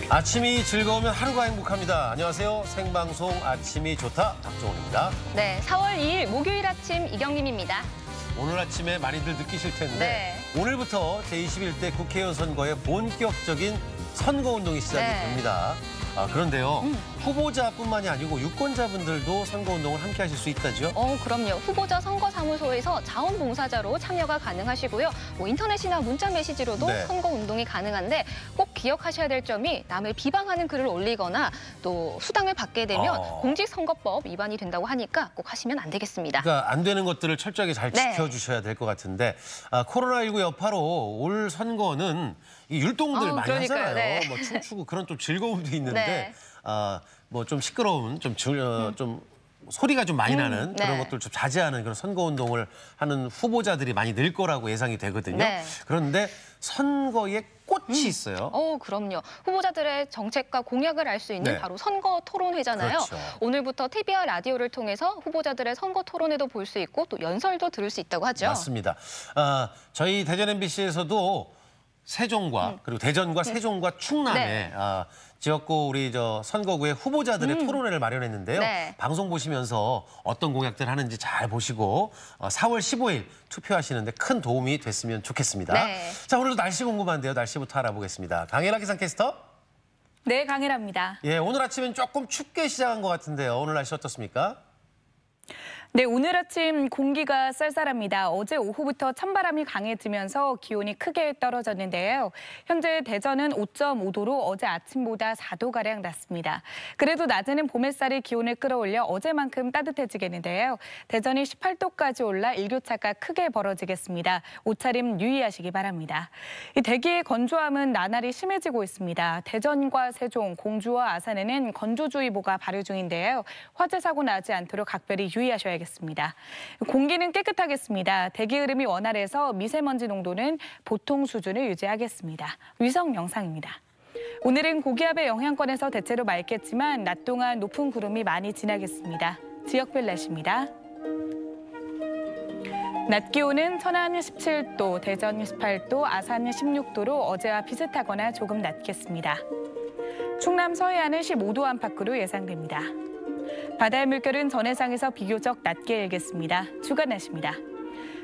아침이 즐거우면 하루가 행복합니다. 안녕하세요. 생방송 아침이 좋다 박정훈입니다. 네, 4월 2일 목요일 아침 이경림입니다. 오늘 아침에 많이들 느끼실 텐데 오늘부터 제21대 국회의원 선거의 본격적인 선거운동이 시작이 됩니다. 그런데요, 후보자뿐만이 아니고 유권자분들도 선거운동을 함께 하실 수 있다죠? 그럼요. 후보자 선거사무소에서 자원봉사자로 참여가 가능하시고요. 인터넷이나 문자 메시지로도 선거운동이 가능한데 꼭 기억하셔야 될 점이 남을 비방하는 글을 올리거나 또 수당을 받게 되면 공직선거법 위반이 된다고 하니까 꼭 하시면 안 되겠습니다. 그러니까 안 되는 것들을 철저하게 잘 지켜주셔야 될 것 같은데 코로나19 여파로 올 선거는 이 율동들 많이 하잖아요. 뭐 춤추고 그런 좀 즐거움도 있는데 뭐 좀 시끄러운, 좀 소리가 좀 많이 나는 그런 것들 좀 자제하는 그런 선거운동을 하는 후보자들이 많이 늘 거라고 예상이 되거든요. 그런데 선거에 꽃이 있어요. 그럼요. 후보자들의 정책과 공약을 알 수 있는 바로 선거 토론회잖아요. 오늘부터 TV와 라디오를 통해서 후보자들의 선거 토론회도 볼 수 있고 또 연설도 들을 수 있다고 하죠. 맞습니다. 저희 대전 MBC에서도 세종과 그리고 대전과 세종과 충남에 지역구 우리 선거구의 후보자들의 토론회를 마련했는데요. 방송 보시면서 어떤 공약들 하는지 잘 보시고 4월 15일 투표하시는데 큰 도움이 됐으면 좋겠습니다. 자, 오늘도 날씨 궁금한데요. 날씨부터 알아보겠습니다. 강혜라 기상캐스터. 네, 강혜라입니다. 예, 오늘 아침엔 조금 춥게 시작한 것 같은데요. 오늘 날씨 어떻습니까? 네, 오늘 아침 공기가 쌀쌀합니다. 어제 오후부터 찬바람이 강해지면서 기온이 크게 떨어졌는데요. 현재 대전은 5.5도로 어제 아침보다 4도가량 낮습니다. 그래도 낮에는 봄 햇살이 기온을 끌어올려 어제만큼 따뜻해지겠는데요. 대전이 18도까지 올라 일교차가 크게 벌어지겠습니다. 옷차림 유의하시기 바랍니다. 이 대기의 건조함은 나날이 심해지고 있습니다. 대전과 세종, 공주와 아산에는 건조주의보가 발효 중인데요. 화재 사고 나지 않도록 각별히 유의하셔야겠습니다. 공기는 깨끗하겠습니다. 대기 흐름이 원활해서 미세먼지 농도는 보통 수준을 유지하겠습니다. 위성 영상입니다. 오늘은 고기압의 영향권에서 대체로 맑겠지만 낮 동안 높은 구름이 많이 지나겠습니다. 지역별 날씨입니다. 낮 기온은 천안 17도, 대전 18도, 아산 16도로 어제와 비슷하거나 조금 낮겠습니다. 충남 서해안은 15도 안팎으로 예상됩니다. 바다의 물결은 전해상에서 비교적 낮게 일겠습니다. 주간 날씨입니다.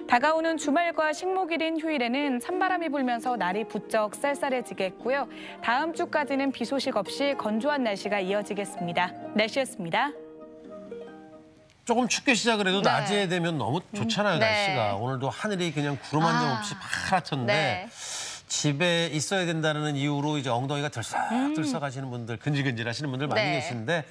다가오는 주말과 식목일인 휴일에는 찬바람이 불면서 날이 부쩍 쌀쌀해지겠고요. 다음 주까지는 비 소식 없이 건조한 날씨가 이어지겠습니다. 날씨였습니다. 조금 춥게 시작을 해도 낮에 되면 너무 좋잖아요, 날씨가. 오늘도 하늘이 그냥 구름 한 점 없이 파랗던데 집에 있어야 된다는 이유로 이제 엉덩이가 들썩들썩 하시는 분들, 근질근질 하시는 분들 많이 계신데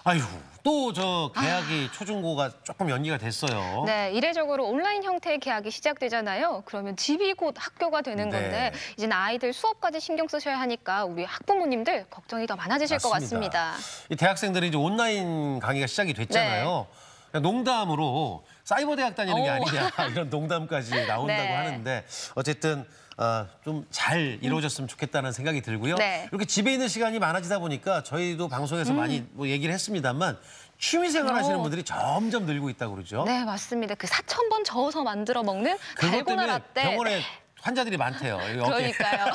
아유, 또 계약이 초중고가 조금 연기가 됐어요. 네, 이례적으로 온라인 형태의 계약이 시작되잖아요. 그러면 집이 곧 학교가 되는 건데 이제는 아이들 수업까지 신경 쓰셔야 하니까 우리 학부모님들 걱정이 더 많아지실 것 같습니다. 이 대학생들이 이제 온라인 강의가 시작이 됐잖아요. 농담으로 사이버 대학 다니는 게 아니냐 이런 농담까지 나온다고 하는데 어쨌든 좀 잘 이루어졌으면 좋겠다는 생각이 들고요. 이렇게 집에 있는 시간이 많아지다 보니까 저희도 방송에서 많이 얘기를 했습니다만 취미생활 하시는 분들이 점점 늘고 있다고 그러죠. 네, 맞습니다. 그 4,000번 저어서 만들어 먹는 달고나 라떼. 병원에 환자들이 많대요. 그러니까요.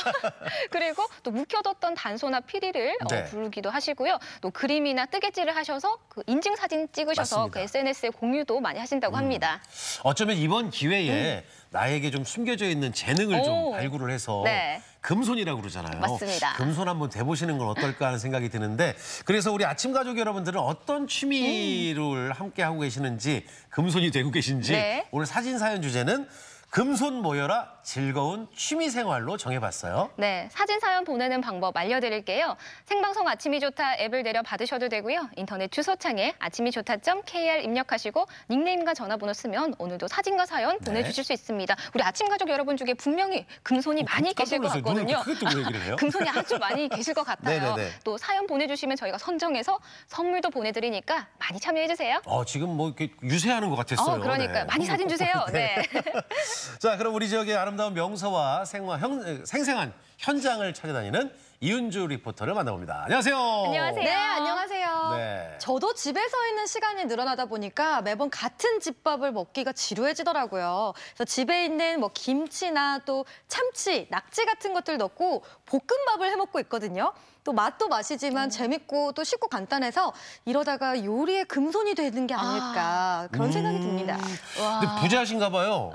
그리고 또 묵혀뒀던 단소나 피리를 부르기도 하시고요. 또 그림이나 뜨개질을 하셔서 그 인증사진 찍으셔서 그 SNS에 공유도 많이 하신다고 합니다. 어쩌면 이번 기회에 나에게 좀 숨겨져 있는 재능을 좀 발굴을 해서 금손이라고 그러잖아요. 맞습니다. 금손 한번 돼보시는 건 어떨까 하는 생각이 드는데 그래서 우리 아침 가족 여러분들은 어떤 취미를 함께 하고 계시는지 금손이 되고 계신지 오늘 사진 사연 주제는 금손 모여라 즐거운 취미생활로 정해봤어요. 네, 사진 사연 보내는 방법 알려드릴게요. 생방송 아침이 좋다 앱을 내려 받으셔도 되고요. 인터넷 주소창에 아침이좋다.kr 입력하시고 닉네임과 전화번호 쓰면 오늘도 사진과 사연 보내주실 수 있습니다. 우리 아침 가족 여러분 중에 분명히 금손이 많이 계실 것 같거든요. 금손이 아주 많이 계실 것 같아요. 또 사연 보내주시면 저희가 선정해서 선물도 보내드리니까 많이 참여해주세요. 지금 뭐 이렇게 유세하는 것 같았어요. 그러니까요. 많이 사진 주세요. 자, 그럼 우리 지역의 아름다운 명소와 생생한 현장을 찾아다니는 이은주 리포터를 만나봅니다. 안녕하세요. 안녕하세요. 네, 안녕하세요. 네. 저도 집에서 있는 시간이 늘어나다 보니까 매번 같은 집밥을 먹기가 지루해지더라고요. 그래서 집에 있는 뭐 김치나 또 참치, 낙지 같은 것들 넣고 볶음밥을 해 먹고 있거든요. 또 맛도 맛이지만 재밌고 또 쉽고 간단해서 이러다가 요리의 금손이 되는 게 아닐까 그런 생각이 듭니다. 근데 부자신가 봐요.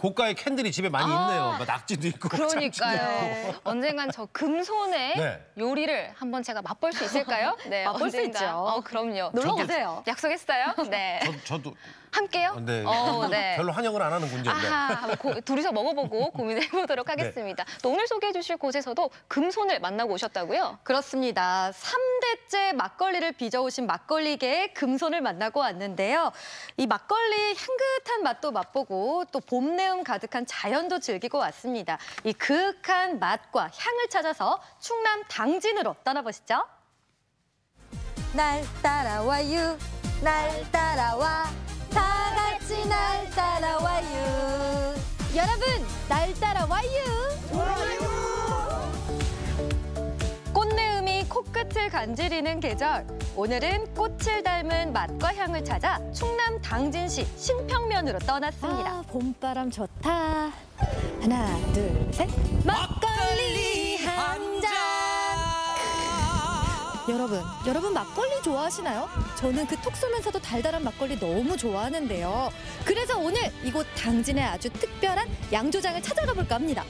고가의 캔들이 집에 많이 있네요. 뭐 낙지도 있고 참치도 그러니까요. 있고. 언젠간 저 금손의 네. 요리를 한번 제가 맛볼 수 있을까요? 네, 맛볼 수 언젠가. 있죠. 그럼요. 놀러 오세요. 약속했어요? 네. 저도 함께요? 네. 네. 별로 환영을 안 하는 군주인데. 아하, 한번 둘이서 먹어보고 고민해보도록 하겠습니다. 또 오늘 소개해 주실 곳에서도 금손을 만나고 오셨다고요? 그렇습니다. 3대째 막걸리를 빚어오신 막걸리계의 금손을 만나고 왔는데요. 이 막걸리 향긋한 맛도 맛보고 또 봄내음 가득한 자연도 즐기고 왔습니다. 이 그윽한 맛과 향을 찾아서 충남 당진으로 떠나보시죠. 날 따라와요, 날 따라와, 다 같이 날 따라와요. 여러분, 날 따라와요. 꽃내음이 코끝을 간지리는 계절. 오늘은 꽃을 닮은 맛과 향을 찾아 충남 당진시 신평면으로 떠났습니다. 아, 봄바람 좋다. 하나, 둘, 셋. 막걸리 한 잔. 여러분 막걸리 좋아하시나요? 저는 그 톡 쏘면서도 달달한 막걸리 너무 좋아하는데요. 그래서 오늘 이곳 당진의 아주 특별한 양조장을 찾아가 볼까 합니다.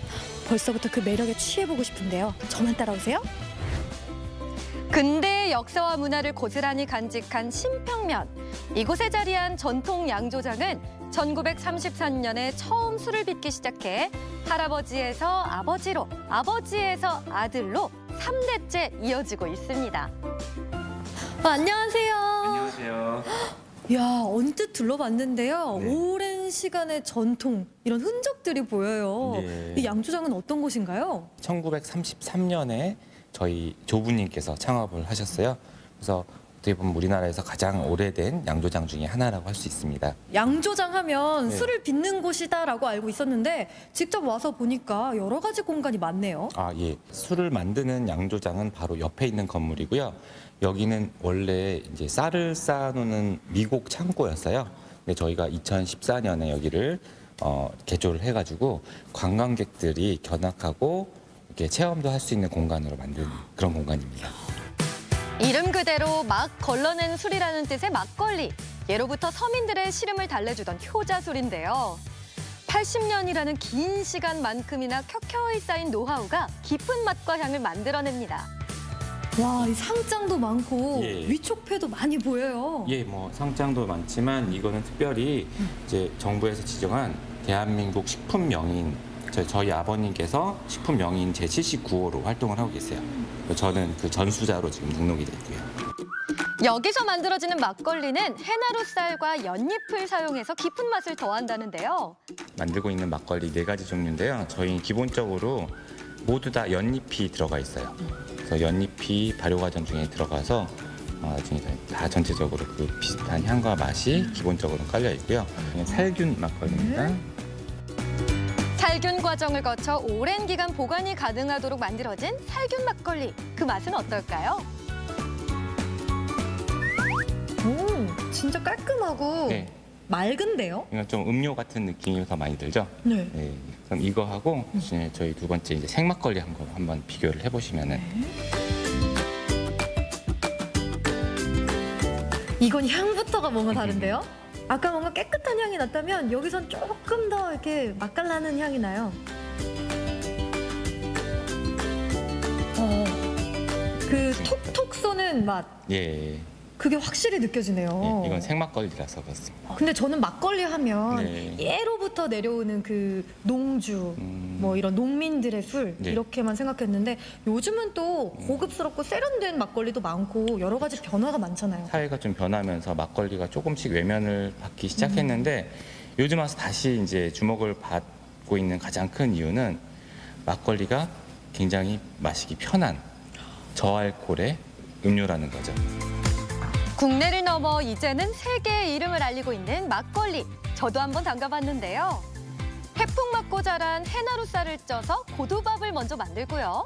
벌써부터 그 매력에 취해보고 싶은데요. 저만 따라오세요. 근대의 역사와 문화를 고스란히 간직한 신평면. 이곳에 자리한 전통 양조장은 1933년에 처음 술을 빚기 시작해 할아버지에서 아버지로, 아버지에서 아들로 3대째 이어지고 있습니다. 안녕하세요. 안녕하세요. 야, 언뜻 둘러봤는데요. 네. 오랜 시간의 전통, 이런 흔적들이 보여요. 네. 이 양조장은 어떤 곳인가요? 1933년에 저희 조부님께서 창업을 하셨어요. 그래서 어떻게 보면 우리나라에서 가장 오래된 양조장 중에 하나라고 할 수 있습니다. 양조장 하면 네. 술을 빚는 곳이다라고 알고 있었는데 직접 와서 보니까 여러 가지 공간이 많네요. 아, 예. 술을 만드는 양조장은 바로 옆에 있는 건물이고요. 여기는 원래 이제 쌀을 쌓아놓는 미곡 창고였어요. 근데 저희가 2014년에 여기를 개조를 해가지고 관광객들이 견학하고 이렇게 체험도 할 수 있는 공간으로 만든 그런 공간입니다. 이름 그대로 막 걸러낸 술이라는 뜻의 막걸리. 예로부터 서민들의 시름을 달래주던 효자술인데요. 80년이라는 긴 시간만큼이나 켜켜이 쌓인 노하우가 깊은 맛과 향을 만들어냅니다. 와, 이 상장도 많고 예. 위촉패도 많이 보여요. 예, 뭐 상장도 많지만 이거는 특별히 이제 정부에서 지정한 대한민국 식품 명인 저희 아버님께서 식품 명인 제79호로 활동을 하고 계세요. 저는 그 전수자로 지금 등록이 돼 있고요. 여기서 만들어지는 막걸리는 해나루 쌀과 연잎을 사용해서 깊은 맛을 더한다는데요. 만들고 있는 막걸리 4가지 종류인데요. 저희 기본적으로 모두 다 연잎이 들어가 있어요. 그래서 연잎이 발효 과정 중에 들어가서 나중에 다 전체적으로 그 비슷한 향과 맛이 기본적으로 깔려 있고요. 살균 막걸리입니다. 살균 과정을 거쳐 오랜 기간 보관이 가능하도록 만들어진 살균 막걸리. 그 맛은 어떨까요? 오, 진짜 깔끔하고 네. 맑은데요? 이건 좀 음료 같은 느낌이 더 많이 들죠? 네. 네. 그럼 이거하고 저희 두 번째 이제 생막걸리 한번 비교를 해보시면은 이건 향부터가 뭔가 다른데요? 아까 뭔가 깨끗한 향이 났다면 여기선 조금 더 이렇게 맛깔나는 향이 나요. 그 톡톡 쏘는 맛, 예, 그게 확실히 느껴지네요. 이건 생막걸리라서 그렇습니다. 근데 저는 막걸리 하면 네. 예로부터 내려오는 그 농주, 뭐 이런 농민들의 술 네. 이렇게만 생각했는데 요즘은 또 고급스럽고 세련된 막걸리도 많고 여러 가지 변화가 많잖아요. 사회가 좀 변하면서 막걸리가 조금씩 외면을 받기 시작했는데 요즘 와서 다시 이제 주목을 받고 있는 가장 큰 이유는 막걸리가 굉장히 마시기 편한 저알코올의 음료라는 거죠. 국내를 넘어 이제는 세계의 이름을 알리고 있는 막걸리. 저도 한번 담가봤는데요. 태풍 맞고 자란 해나루 쌀을 쪄서 고두밥을 먼저 만들고요.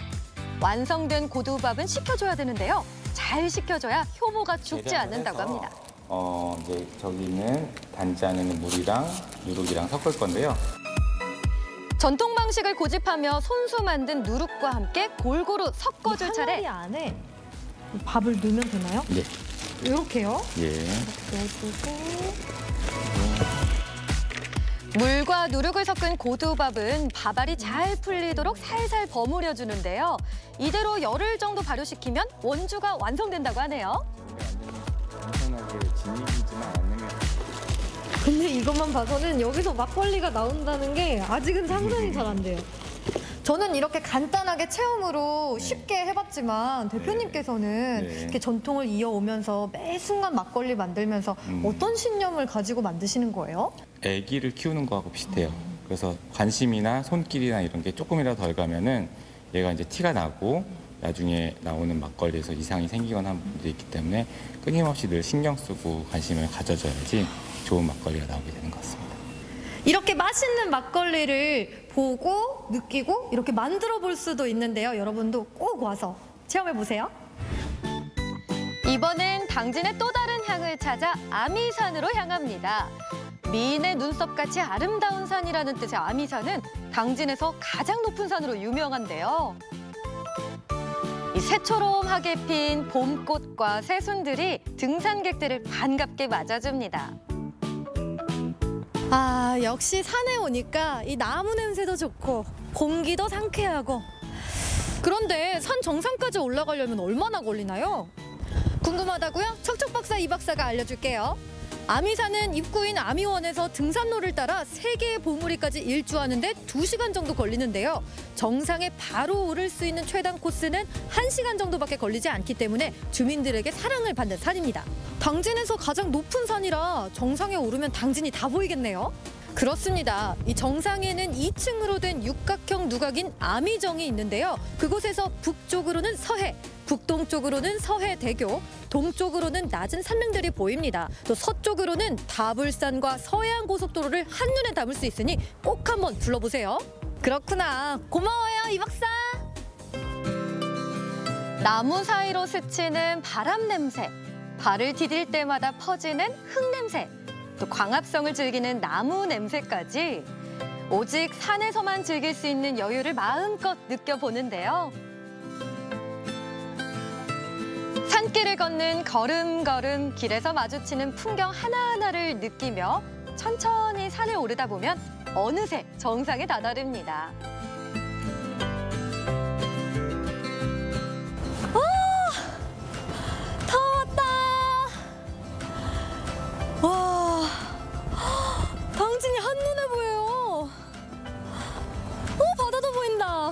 완성된 고두밥은 식혀줘야 되는데요. 잘 식혀줘야 효모가 죽지 않는다고 합니다. 이제 저기는 단지 안에는 물이랑 누룩이랑 섞을 건데요. 전통 방식을 고집하며 손수 만든 누룩과 함께 골고루 섞어줄 차례. 이 안에 밥을 넣으면 되나요? 네. 이렇게요? 예. 넣어주고. 물과 누룩을 섞은 고두밥은 밥알이 잘 풀리도록 살살 버무려 주는데요. 이대로 열흘 정도 발효시키면 원주가 완성된다고 하네요. 완전하게 진입이지만 않으면 근데 이것만 봐서는 여기서 막걸리가 나온다는 게 아직은 상상이 잘 안 돼요. 저는 이렇게 간단하게 체험으로 쉽게 해봤지만 대표님께서는 네. 이렇게 전통을 이어오면서 매 순간 막걸리 만들면서 어떤 신념을 가지고 만드시는 거예요? 아기를 키우는 거하고 비슷해요. 그래서 관심이나 손길이나 이런 게 조금이라도 덜 가면은 얘가 이제 티가 나고 나중에 나오는 막걸리에서 이상이 생기거나 하는 분들이 있기 때문에 끊임없이 늘 신경 쓰고 관심을 가져줘야지 좋은 막걸리가 나오게 되는 것 같습니다. 이렇게 맛있는 막걸리를 보고 느끼고 이렇게 만들어 볼 수도 있는데요. 여러분도 꼭 와서 체험해 보세요. 이번엔 당진의 또 다른 향을 찾아 아미산으로 향합니다. 미인의 눈썹같이 아름다운 산이라는 뜻의 아미산은 당진에서 가장 높은 산으로 유명한데요. 이 새초롬하게 핀 봄꽃과 새순들이 등산객들을 반갑게 맞아줍니다. 아, 역시 산에 오니까 이 나무 냄새도 좋고 공기도 상쾌하고. 그런데 산 정상까지 올라가려면 얼마나 걸리나요? 궁금하다고요? 척척 박사 이 박사가 알려줄게요. 아미산은 입구인 아미원에서 등산로를 따라 3개의 보물이까지 일주하는데 2시간 정도 걸리는데요. 정상에 바로 오를 수 있는 최단 코스는 1시간 정도밖에 걸리지 않기 때문에 주민들에게 사랑을 받는 산입니다. 당진에서 가장 높은 산이라 정상에 오르면 당진이 다 보이겠네요. 그렇습니다. 이 정상에는 2층으로 된 육각형 누각인 아미정이 있는데요. 그곳에서 북쪽으로는 서해, 북동쪽으로는 서해대교, 동쪽으로는 낮은 산릉들이 보입니다. 또 서쪽으로는 다불산과 서해안고속도로를 한눈에 담을 수 있으니 꼭 한번 둘러보세요. 그렇구나. 고마워요, 이 박사. 나무 사이로 스치는 바람 냄새, 발을 디딜 때마다 퍼지는 흙 냄새, 또 광합성을 즐기는 나무 냄새까지 오직 산에서만 즐길 수 있는 여유를 마음껏 느껴보는데요. 산길을 걷는 걸음걸음 길에서 마주치는 풍경 하나하나를 느끼며 천천히 산을 오르다 보면 어느새 정상에 다다릅니다. 다 왔다. 와, 당진이 한눈에 보여요. 바다도 보인다.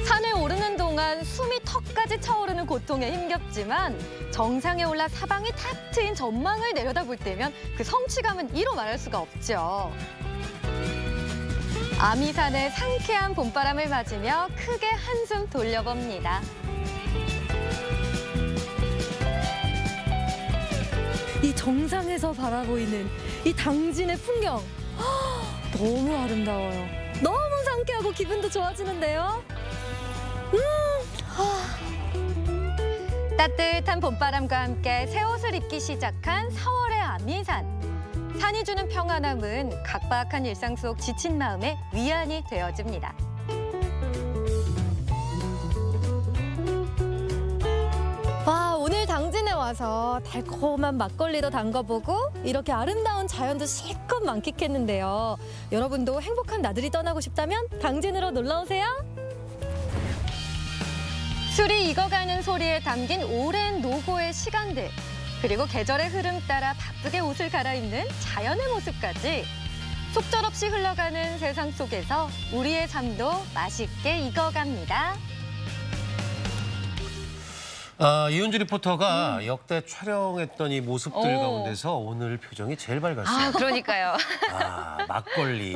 산을 오르는 동안 숨이 턱까지 차오르는 고통에 힘겹지만 정상에 올라 사방이 탁 트인 전망을 내려다볼 때면 그 성취감은 이루 말할 수가 없죠. 아미산의 상쾌한 봄바람을 맞으며 크게 한숨 돌려봅니다. 이 정상에서 바라보이는 이 당진의 풍경 너무 아름다워요. 너무 상쾌하고 기분도 좋아지는데요. 따뜻한 봄바람과 함께 새 옷을 입기 시작한 4월의 아미산. 산이 주는 평안함은 각박한 일상 속 지친 마음에 위안이 되어줍니다. 와, 오늘 당진에 와서 달콤한 막걸리도 담궈보고 이렇게 아름다운 자연도 실컷 만끽했는데요. 여러분도 행복한 나들이 떠나고 싶다면 당진으로 놀러오세요. 술이 익어가는 소리에 담긴 오랜 노고의 시간들, 그리고 계절의 흐름 따라 바쁘게 옷을 갈아입는 자연의 모습까지 속절없이 흘러가는 세상 속에서 우리의 삶도 맛있게 익어갑니다. 이은주 리포터가 역대 촬영했던 이 모습들 가운데서 오늘 표정이 제일 밝았어요. 아, 그러니까요. 막걸리.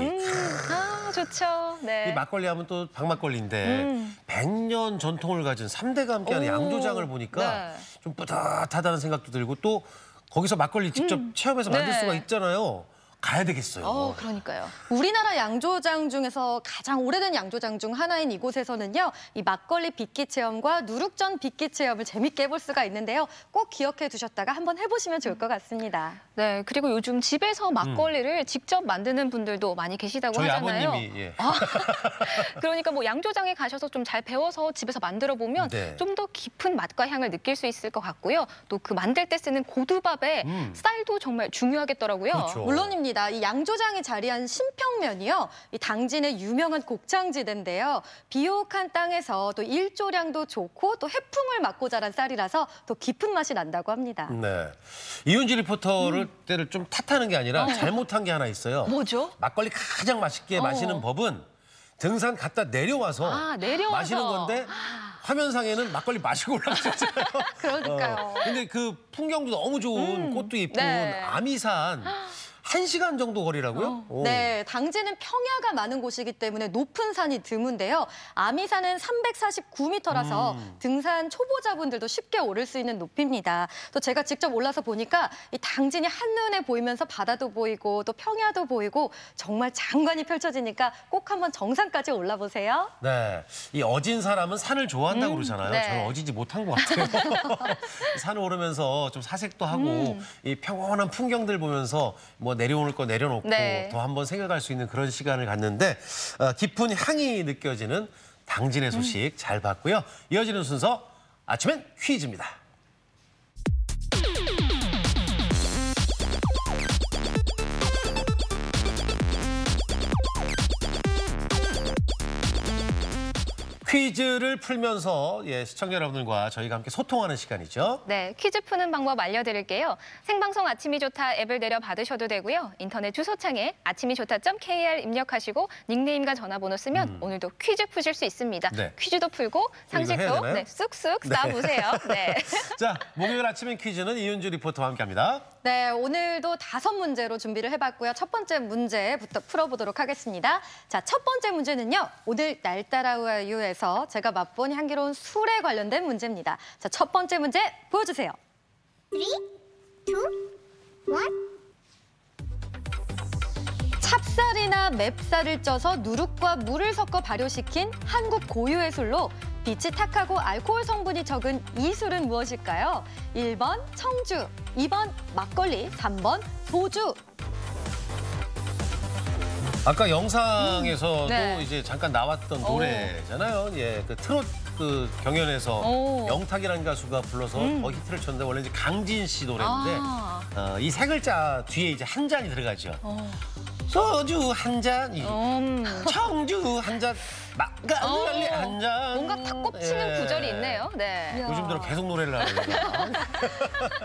좋죠. 네. 이 막걸리 하면 또 박막걸리인데 100년 전통을 가진 3대가 함께하는 양조장을 보니까 네. 좀 뿌듯하다는 생각도 들고 또 거기서 막걸리 직접 체험해서 만들 네. 수가 있잖아요. 가야 되겠어요. 그러니까요. 우리나라 양조장 중에서 가장 오래된 양조장 중 하나인 이곳에서는요, 이 막걸리 빚기 체험과 누룩전 빚기 체험을 재밌게 해볼 수가 있는데요. 꼭 기억해 두셨다가 한번 해보시면 좋을 것 같습니다. 네, 그리고 요즘 집에서 막걸리를 직접 만드는 분들도 많이 계시다고 저희 하잖아요. 아버님이 예. 그러니까 뭐 양조장에 가셔서 좀 잘 배워서 집에서 만들어 보면 네. 좀 더 깊은 맛과 향을 느낄 수 있을 것 같고요. 또 그 만들 때 쓰는 고두밥에 쌀도 정말 중요하겠더라고요. 그렇죠. 물론입니다. 이 양조장에 자리한 신평면이요, 이 당진의 유명한 곡창지대인데요. 비옥한 땅에서 또 일조량도 좋고 또 해풍을 맞고 자란 쌀이라서 더 깊은 맛이 난다고 합니다. 네. 이윤지 리포터를 때를 좀 탓하는 게 아니라 잘못한 게 하나 있어요. 뭐죠? 막걸리 가장 맛있게 마시는 법은 등산 갔다 내려와서 내려와서. 마시는 건데 화면상에는 막걸리 마시고 올라가셨잖아요. 그러니까요. 근데 그 풍경도 너무 좋은 꽃도 예쁜 네. 아미산 1시간 정도 거리라고요? 오. 네, 당진은 평야가 많은 곳이기 때문에 높은 산이 드문데요. 아미산은 349m라서 등산 초보자분들도 쉽게 오를 수 있는 높이입니다. 또 제가 직접 올라서 보니까 이 당진이 한눈에 보이면서 바다도 보이고 또 평야도 보이고 정말 장관이 펼쳐지니까 꼭 한번 정상까지 올라보세요. 네, 이 어진 사람은 산을 좋아한다고 그러잖아요. 네. 저는 어지지 못한 것 같아요. 산을 오르면서 좀 사색도 하고 이 평온한 풍경들 보면서 뭐 내려오는 거 내려놓고 네. 더 한번 생각할 수 있는 그런 시간을 갖는데 깊은 향이 느껴지는 당진의 소식 잘 봤고요. 이어지는 순서 아침엔 퀴즈입니다. 퀴즈를 풀면서 시청자 여러분들과 저희가 함께 소통하는 시간이죠. 네, 퀴즈 푸는 방법 알려드릴게요. 생방송 아침이 좋다 앱을 내려 받으셔도 되고요. 인터넷 주소창에 아침이 좋다.kr 입력하시고 닉네임과 전화번호 쓰면 오늘도 퀴즈 푸실 수 있습니다. 네. 퀴즈도 풀고 이거 해야 상식도 되나요? 쑥쑥 쌓아보세요. 네. 자, 목요일 아침엔 퀴즈는 이윤주 리포터와 함께합니다. 네, 오늘도 5문제로 준비를 해봤고요. 첫 번째 문제부터 풀어보도록 하겠습니다. 자, 첫 번째 문제는요. 오늘 날 따라와요에서 제가 맛본 향기로운 술에 관련된 문제입니다. 자, 첫 번째 문제 보여주세요. 3, 2, 1. 찹쌀이나 맵쌀을 쪄서 누룩과 물을 섞어 발효시킨 한국 고유의 술로 빛이 탁하고 알코올 성분이 적은 이 술은 무엇일까요? 1번 청주, 2번 막걸리, 3번 소주. 아까 영상에서도 네. 이제 잠깐 나왔던 노래잖아요. 예, 그 트롯 그 경연에서 영탁이라는 가수가 불러서 더 히트를 쳤는데 원래 이제 강진 씨 노래인데 이 세 글자 뒤에 이제 한 잔이 들어가죠. 소주 한 잔, 청주 한 잔, 막걸리 한 잔. 뭔가 탁 꼽치는 구절이 있네요. 네. 요즘 들어 계속 노래를 하네요.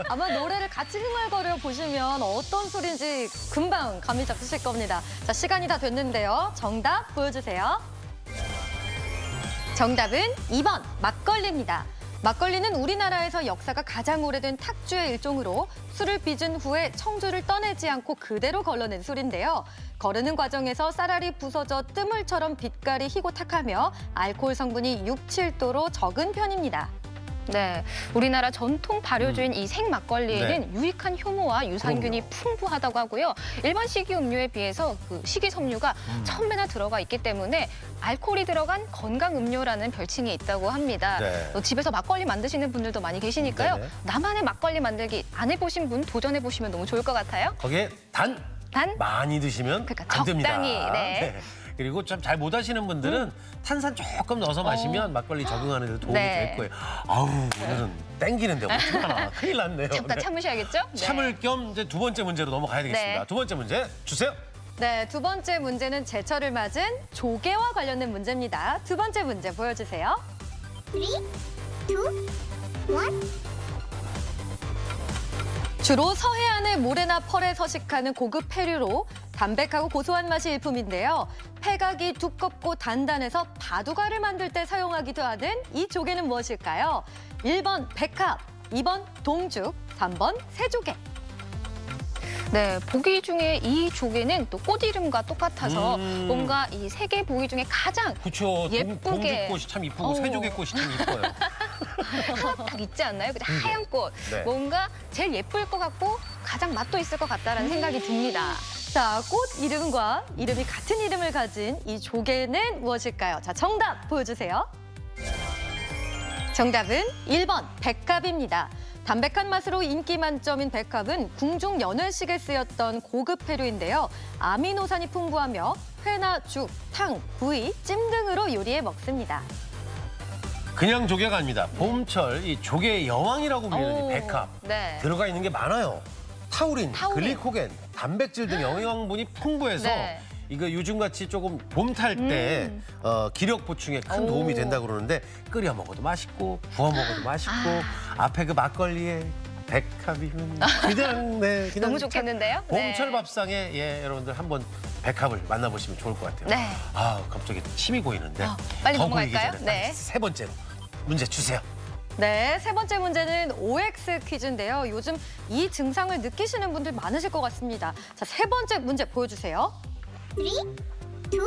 아마 노래를 같이 흥얼거려 보시면 어떤 술인지 금방 감이 잡히실 겁니다. 자, 시간이 다 됐는데요. 정답 보여주세요. 정답은 2번 막걸리입니다. 막걸리는 우리나라에서 역사가 가장 오래된 탁주의 일종으로 술을 빚은 후에 청주를 떠내지 않고 그대로 걸러낸 술인데요. 거르는 과정에서 쌀알이 부서져 뜨물처럼 빛깔이 희고 탁하며 알코올 성분이 6, 7도로 적은 편입니다. 네, 우리나라 전통 발효주인 이 생막걸리에는 유익한 효모와 유산균이 풍부하다고 하고요. 일반 식이 음료에 비해서 그 식이섬유가 1000배나 들어가 있기 때문에 알코올이 들어간 건강 음료라는 별칭이 있다고 합니다. 네. 집에서 막걸리 만드시는 분들도 많이 계시니까요. 네네. 나만의 막걸리 만들기 안 해보신 분 도전해보시면 너무 좋을 것 같아요. 거기에 단 많이 드시면 그러니까 안 됩니다. 적당히, 네. 그리고 좀 잘 못 하시는 분들은 탄산 조금 넣어서 마시면 막걸리 적응하는 데 도움이 네. 될 거예요. 아우, 오늘은 땡기는데 어떡하나. 큰일 났네요. 잠깐 네. 참으셔야겠죠? 네. 참을 겸 이제 두 번째 문제로 넘어가야 되겠습니다. 네. 두 번째 문제 주세요. 네, 두 번째 문제는 제철을 맞은 조개와 관련된 문제입니다. 두 번째 문제 보여주세요. 3, 2, 1. 주로 서해안의 모래나 펄에 서식하는 고급 해류로 담백하고 고소한 맛이 일품인데요. 폐각이 두껍고 단단해서 바둑알을 만들 때 사용하기도 하는 이 조개는 무엇일까요? 1번 백합, 2번 동죽, 3번 새조개. 네, 보기 중에 이 조개는 또 꽃 이름과 똑같아서 뭔가 이 세 개 보기 중에 가장 그렇죠. 예쁘게. 동죽꽃이 참 이쁘고 새조개꽃이 참 이뻐요. 하나 딱 있지 않나요? 그냥 하얀 꽃. 네. 뭔가 제일 예쁠 것 같고 가장 맛도 있을 것 같다라는 생각이 듭니다. 자, 꽃 이름과 이름이 같은 이름을 가진 이 조개는 무엇일까요? 자, 정답 보여주세요. 정답은 1번 백합입니다. 담백한 맛으로 인기 만점인 백합은 궁중 연회식에 쓰였던 고급 회류인데요. 아미노산이 풍부하며 회나 죽, 탕, 구이, 찜 등으로 요리해 먹습니다. 그냥 조개가 아닙니다. 봄철 이 조개의 여왕이라고 불리는 이 백합. 네. 들어가 있는 게 많아요. 타우린, 글리코겐, 단백질 등 영양분이 풍부해서 네. 이거 요즘같이 조금 봄 탈 때 기력 보충에 큰 도움이 된다고 그러는데 끓여 먹어도 맛있고 구워 먹어도 맛있고 앞에 그 막걸리에 백합이면 그냥 그냥 너무 좋겠는데요? 봄철 네. 밥상에 예, 여러분들 한번 백합을 만나보시면 좋을 것 같아요. 네. 아 갑자기 침이 고이는데 빨리 더 고이기 넘어갈까요? 전에 네. 세 번째 문제 주세요. 네, 세 번째 문제는 OX 퀴즈인데요. 요즘 이 증상을 느끼시는 분들 많으실 것 같습니다. 자, 세 번째 문제 보여주세요. 3, 2, 1.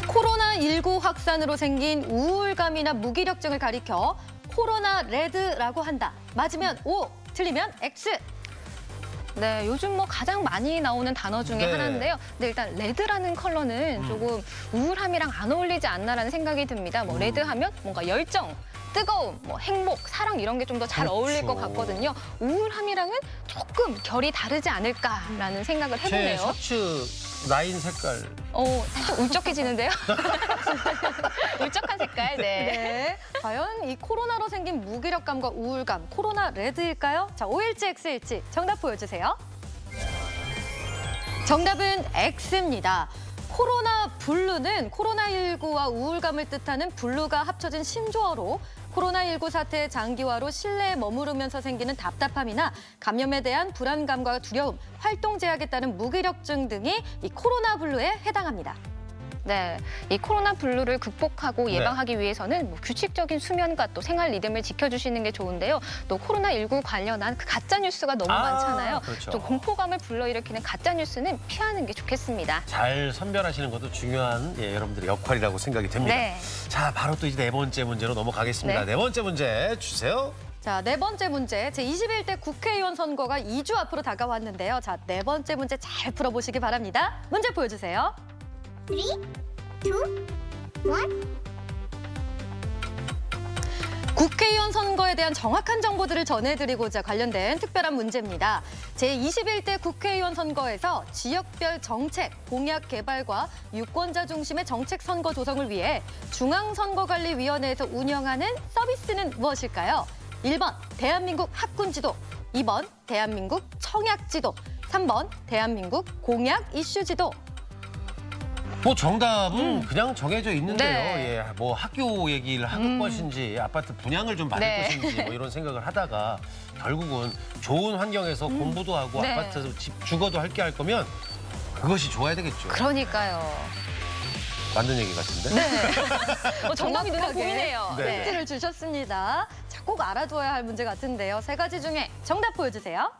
코로나19 확산으로 생긴 우울감이나 무기력증을 가리켜 코로나 레드라고 한다. 맞으면 O, 틀리면 X. 네, 요즘 뭐 가장 많이 나오는 단어 중에 네. 하나인데요. 근데 일단 레드라는 컬러는 조금 우울함이랑 안 어울리지 않나라는 생각이 듭니다. 뭐 레드하면 뭔가 열정, 뜨거움, 뭐 행복, 사랑 이런 게 좀 더 잘 그렇죠. 어울릴 것 같거든요. 우울함이랑은 조금 결이 다르지 않을까라는 생각을 제 해보네요. 셔츠 라인 색깔 살짝 울적해지는데요? 울적한 색깔, 네. 네, 과연 이 코로나로 생긴 무기력감과 우울감, 코로나 레드일까요? 자, O일지 X일지 정답 보여주세요. 정답은 X입니다. 코로나 블루는 코로나19와 우울감을 뜻하는 블루가 합쳐진 신조어로 코로나19 사태의 장기화로 실내에 머무르면서 생기는 답답함이나 감염에 대한 불안감과 두려움, 활동 제약에 따른 무기력증 등이 이 코로나 블루에 해당합니다. 네, 이 코로나 블루를 극복하고 예방하기 위해서는 뭐 규칙적인 수면과 또 생활 리듬을 지켜주시는 게 좋은데요. 또 코로나19 관련한 그 가짜 뉴스가 너무 많잖아요. 그렇죠. 좀 공포감을 불러일으키는 가짜 뉴스는 피하는 게 좋겠습니다. 잘 선별하시는 것도 중요한 여러분들의 역할이라고 생각이 됩니다. 네. 자, 바로 또 이제 네 번째 문제로 넘어가겠습니다. 네. 네 번째 문제 주세요. 자, 네 번째 문제. 제21대 국회의원 선거가 2주 앞으로 다가왔는데요. 자, 네 번째 문제 잘 풀어보시기 바랍니다. 문제 보여주세요. 3, 2, 1. 국회의원 선거에 대한 정확한 정보들을 전해드리고자 관련된 특별한 문제입니다. 제21대 국회의원 선거에서 지역별 정책, 공약 개발과 유권자 중심의 정책 선거 조성을 위해 중앙선거관리위원회에서 운영하는 서비스는 무엇일까요? 1번 대한민국 학군지도, 2번 대한민국 청약지도, 3번 대한민국 공약 이슈지도. 뭐 정답은 그냥 정해져 있는데요. 네. 예, 뭐 학교 얘기를 할 것인지 아파트 분양을 좀 받을 네. 것인지 뭐 이런 생각을 하다가 결국은 좋은 환경에서 공부도 하고 네. 아파트에서 집 주거도 할 게 할 거면 그것이 좋아야 되겠죠. 그러니까요. 맞는 얘기 같은데? 네. 정답이 눈에 정확하게 보이네요. 네. 힌트를 주셨습니다. 자, 꼭 알아둬야 할 문제 같은데요. 세 가지 중에 정답 보여주세요.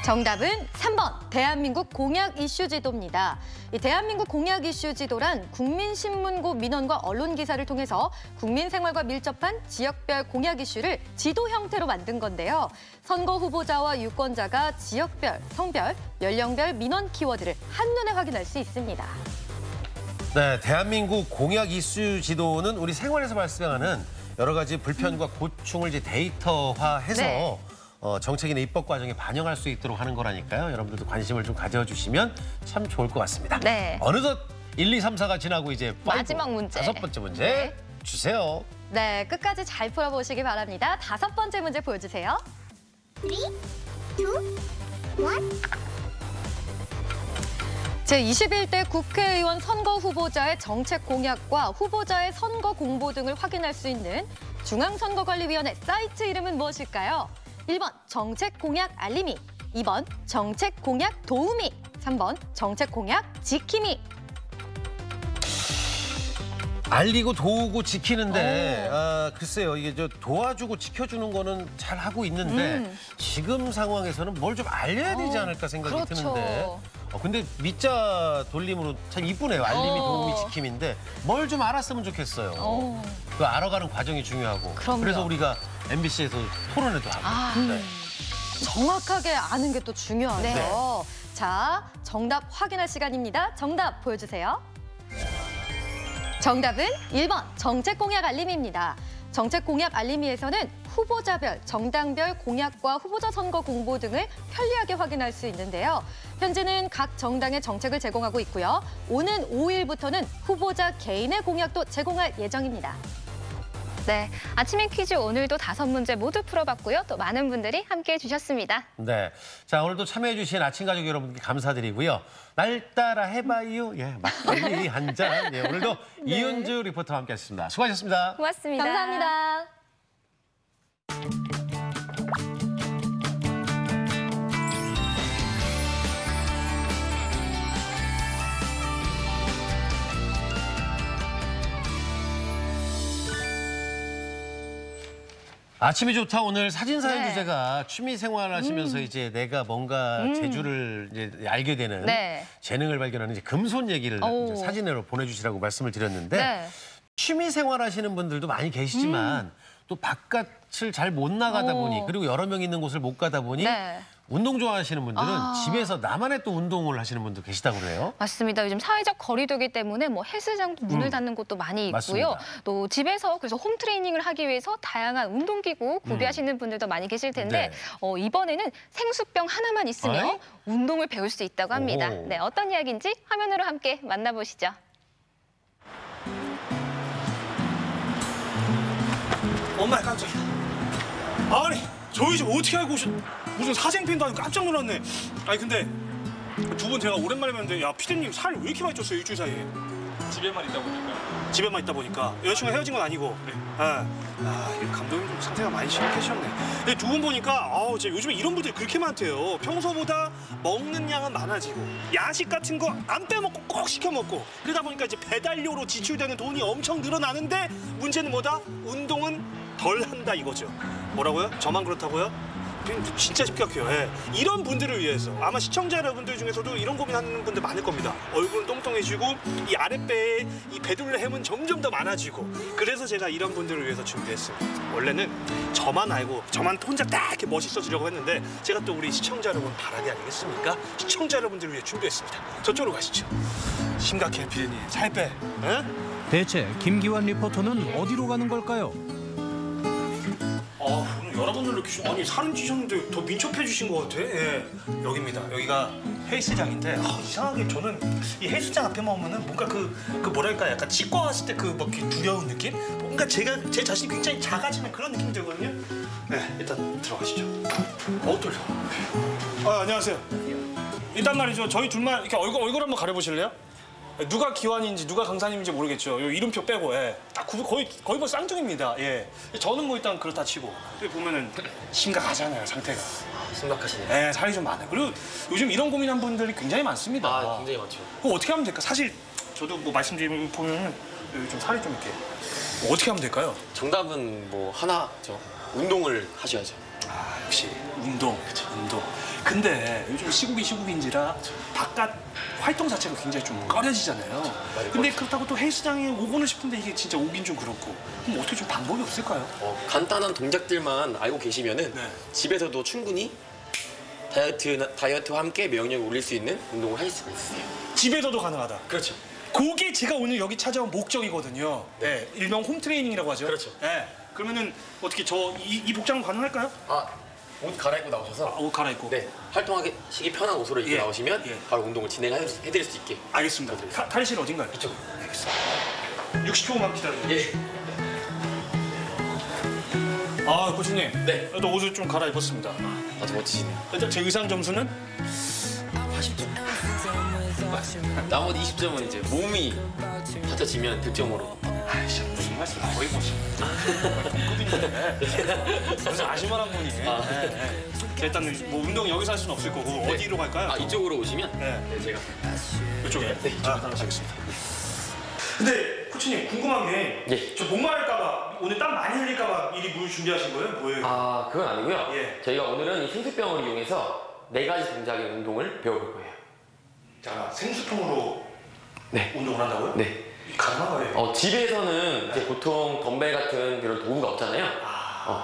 정답은 3번 대한민국 공약 이슈 지도입니다. 이 대한민국 공약 이슈 지도란 국민신문고 민원과 언론 기사를 통해서 국민 생활과 밀접한 지역별 공약 이슈를 지도 형태로 만든 건데요. 선거 후보자와 유권자가 지역별, 성별, 연령별 민원 키워드를 한눈에 확인할 수 있습니다. 네, 대한민국 공약 이슈 지도는 우리 생활에서 발생하는 여러 가지 불편과 고충을 이제 데이터화해서 네. 정책이나 입법 과정에 반영할 수 있도록 하는 거라니까요. 여러분들도 관심을 좀 가져주시면 참 좋을 것 같습니다. 네. 어느덧 1, 2, 3, 4가 지나고 이제 마지막 문제. 다섯 번째 문제 네. 주세요. 네, 끝까지 잘 풀어보시기 바랍니다. 다섯 번째 문제 보여주세요. 3, 2, 1. 제21대 국회의원 선거 후보자의 정책 공약과 후보자의 선거 공보 등을 확인할 수 있는 중앙선거관리위원회 사이트 이름은 무엇일까요? 1번 정책 공약 알림이, 2번 정책 공약 도우미, 3번 정책 공약 지킴이. 알리고 도우고 지키는데 글쎄요, 이게 저 도와주고 지켜주는 거는 잘 하고 있는데 지금 상황에서는 뭘 좀 알려야 되지 않을까 생각이 그렇죠. 드는데 근데 밑자 돌림으로 참 이쁘네요. 알림이 도우미 지킴인데 뭘 좀 알았으면 좋겠어요. 그 알아가는 과정이 중요하고 그럼요. 그래서 우리가 MBC에서 토론회도 하고 네. 정확하게 아는 게 또 중요하죠. 자, 정답 확인할 시간입니다. 정답 보여주세요. 정답은 1번 정책 공약 알림입니다. 정책 공약 알림이에서는 후보자별, 정당별 공약과 후보자 선거 공보 등을 편리하게 확인할 수 있는데요. 현재는 각 정당의 정책을 제공하고 있고요. 오는 5일부터는 후보자 개인의 공약도 제공할 예정입니다. 네, 아침에 퀴즈 오늘도 5문제 모두 풀어봤고요. 또 많은 분들이 함께해 주셨습니다. 네, 자 오늘도 참여해주신 아침 가족 여러분께 감사드리고요. 날 따라 해봐요. 예, 막걸리 한 잔. 예, 오늘도 이은주 리포터와 함께했습니다. 수고하셨습니다. 고맙습니다. 감사합니다. 아침이 좋다. 오늘 사진사연 네. 주제가 취미생활 하시면서 이제 내가 뭔가 재주를 이제 알게 되는 네. 재능을 발견하는 이제 금손 얘기를 이제 사진으로 보내주시라고 말씀을 드렸는데 네. 취미생활 하시는 분들도 많이 계시지만 또 바깥을 잘 못 나가다 보니 그리고 여러 명 있는 곳을 못 가다 보니 네. 운동 좋아하시는 분들은 집에서 나만의 또 운동을 하시는 분도 계시다고 그래요. 맞습니다. 요즘 사회적 거리두기 때문에 뭐 헬스장도 문을 닫는 곳도 많이 있고요. 맞습니다. 또 집에서 그래서 홈 트레이닝을 하기 위해서 다양한 운동기구 구비하시는 분들도 많이 계실 텐데 네. 이번에는 생수병 하나만 있으면 어이? 운동을 배울 수 있다고 합니다. 오. 네, 어떤 이야기인지 화면으로 함께 만나보시죠. 엄마 깜짝이야. 아니 저희 집 어떻게 알고 오셨? 무슨 사생팬도 아니고 깜짝 놀랐네. 아니 근데 두 분 제가 오랜만에 뵀는데 야 피디님 살 왜 이렇게 많이 쪘어요 일주일 사이에? 집에만 있다 보니까. 집에만 있다 보니까 여자친구가 헤어진 건 아니고. 네. 아 감독님 좀 상태가 많이 심각해지셨네. 근데 두 분 보니까 진짜 요즘에 이런 분들이 그렇게 많대요. 평소보다 먹는 양은 많아지고 야식 같은 거 안 빼먹고 꼭 시켜 먹고 그러다 보니까 이제 배달료로 지출되는 돈이 엄청 늘어나는데 문제는 뭐다? 운동은 덜 한다 이거죠. 뭐라고요? 저만 그렇다고요? 진짜 심각해요. 예. 이런 분들을 위해서 아마 시청자 여러분들 중에서도 이런 고민하는 분들 많을 겁니다. 얼굴은 똥똥해지고 이 아랫배에 이 배둘레 햄은 점점 더 많아지고 그래서 제가 이런 분들을 위해서 준비했습니다. 원래는 저만 알고 저만 혼자 딱 이렇게 멋있어지려고 했는데 제가 또 우리 시청자 여러분 바라기 아니겠습니까? 시청자 여러분들을 위해 준비했습니다. 저쪽으로 가시죠. 심각해 피디님. 살 빼. 예? 대체 김기환 리포터는 어디로 가는 걸까요? 오늘 여러분들 이렇게 아니 살은 찌셨는데 더 민첩해지신 것 같아. 예, 여기입니다. 여기가 헬스장인데 이상하게 저는 이 헬스장 앞에만 오면은 뭔가 그 뭐랄까 약간 치과 왔을 때 그 뭐 두려운 느낌? 뭔가 제 자신이 굉장히 작아지는 그런 느낌이 들거든요. 네, 일단 들어가시죠. 떨려. 안녕하세요. 일단 말이죠. 저희 둘만 이렇게 얼굴 한번 가려보실래요? 누가 기환인지 누가 강사님인지 모르겠죠. 요 이름표 빼고 딱 거의 뭐 쌍둥이입니다. 예. 저는 뭐 일단 그렇다 치고 여기 보면은 심각하잖아요 상태가. 심각하시네요. 예, 살이 좀 많아요. 그리고 요즘 이런 고민한 분들이 굉장히 많습니다. 굉장히 많죠. 그거 어떻게 하면 될까? 사실 저도 뭐 말씀드리면 보면은 여기 좀 살이 좀 이렇게 어떻게 하면 될까요? 정답은 뭐 하나죠. 운동을 하셔야죠. 역시 운동. 그쵸. 운동. 근데 요즘 시국인지라 바깥 활동 자체가 굉장히 좀 꺼려지잖아요. 근데 그렇다고 또 헬스장에 오고는 싶은데 이게 진짜 오긴 좀 그렇고. 그럼 어떻게 좀 방법이 없을까요? 간단한 동작들만 알고 계시면은 집에서도 충분히 다이어트와 함께 면역력을 올릴 수 있는 운동을 하실 수가 있으세요. 집에서도 가능하다. 그렇죠. 그게 제가 오늘 여기 찾아온 목적이거든요. 네, 일명 홈트레이닝이라고 하죠. 그렇죠. 네. 그러면은 어떻게 이 복장 가능할까요? 옷 갈아입고 나오셔서 옷 갈아입고. 네, 활동하시기 편한 옷으로 입고 나오시면 바로 운동을 진행해드릴 수 있게. 알겠습니다. 탈의실 어딘가요? 이쪽으로. 알겠습니다. 60초만 기다려주세요. 예. 코치님. 네. 또 옷을 좀 갈아입었습니다. 아주 멋지시네요. 일단 제 의상 점수는? 80점. 나머지 20점은 이제 몸이 다쳐지면 100점으로. 무슨 말씀 거의 급인데 무슨 아시만한 분이. 일단 뭐 운동 여기서 할 수는 없을 거고 어디로 갈까요? 이쪽으로 오시면 제가 이쪽에? 네, 이쪽으로 알겠습니다. 근데 코치님 궁금한 게 저 목마를까봐 오늘 땀 많이 흘릴까봐 미리 물 준비하신 거예요? 뭐예요? 그건 아니고요. 저희가 오늘은 이 생수병을 이용해서 4가지 동작의 운동을 배워볼 거예요. 자, 생수통으로 운동을 한다고요? 네. 가능한 거예요? 집에서는 이제 보통 덤벨 같은 그런 도구가 없잖아요.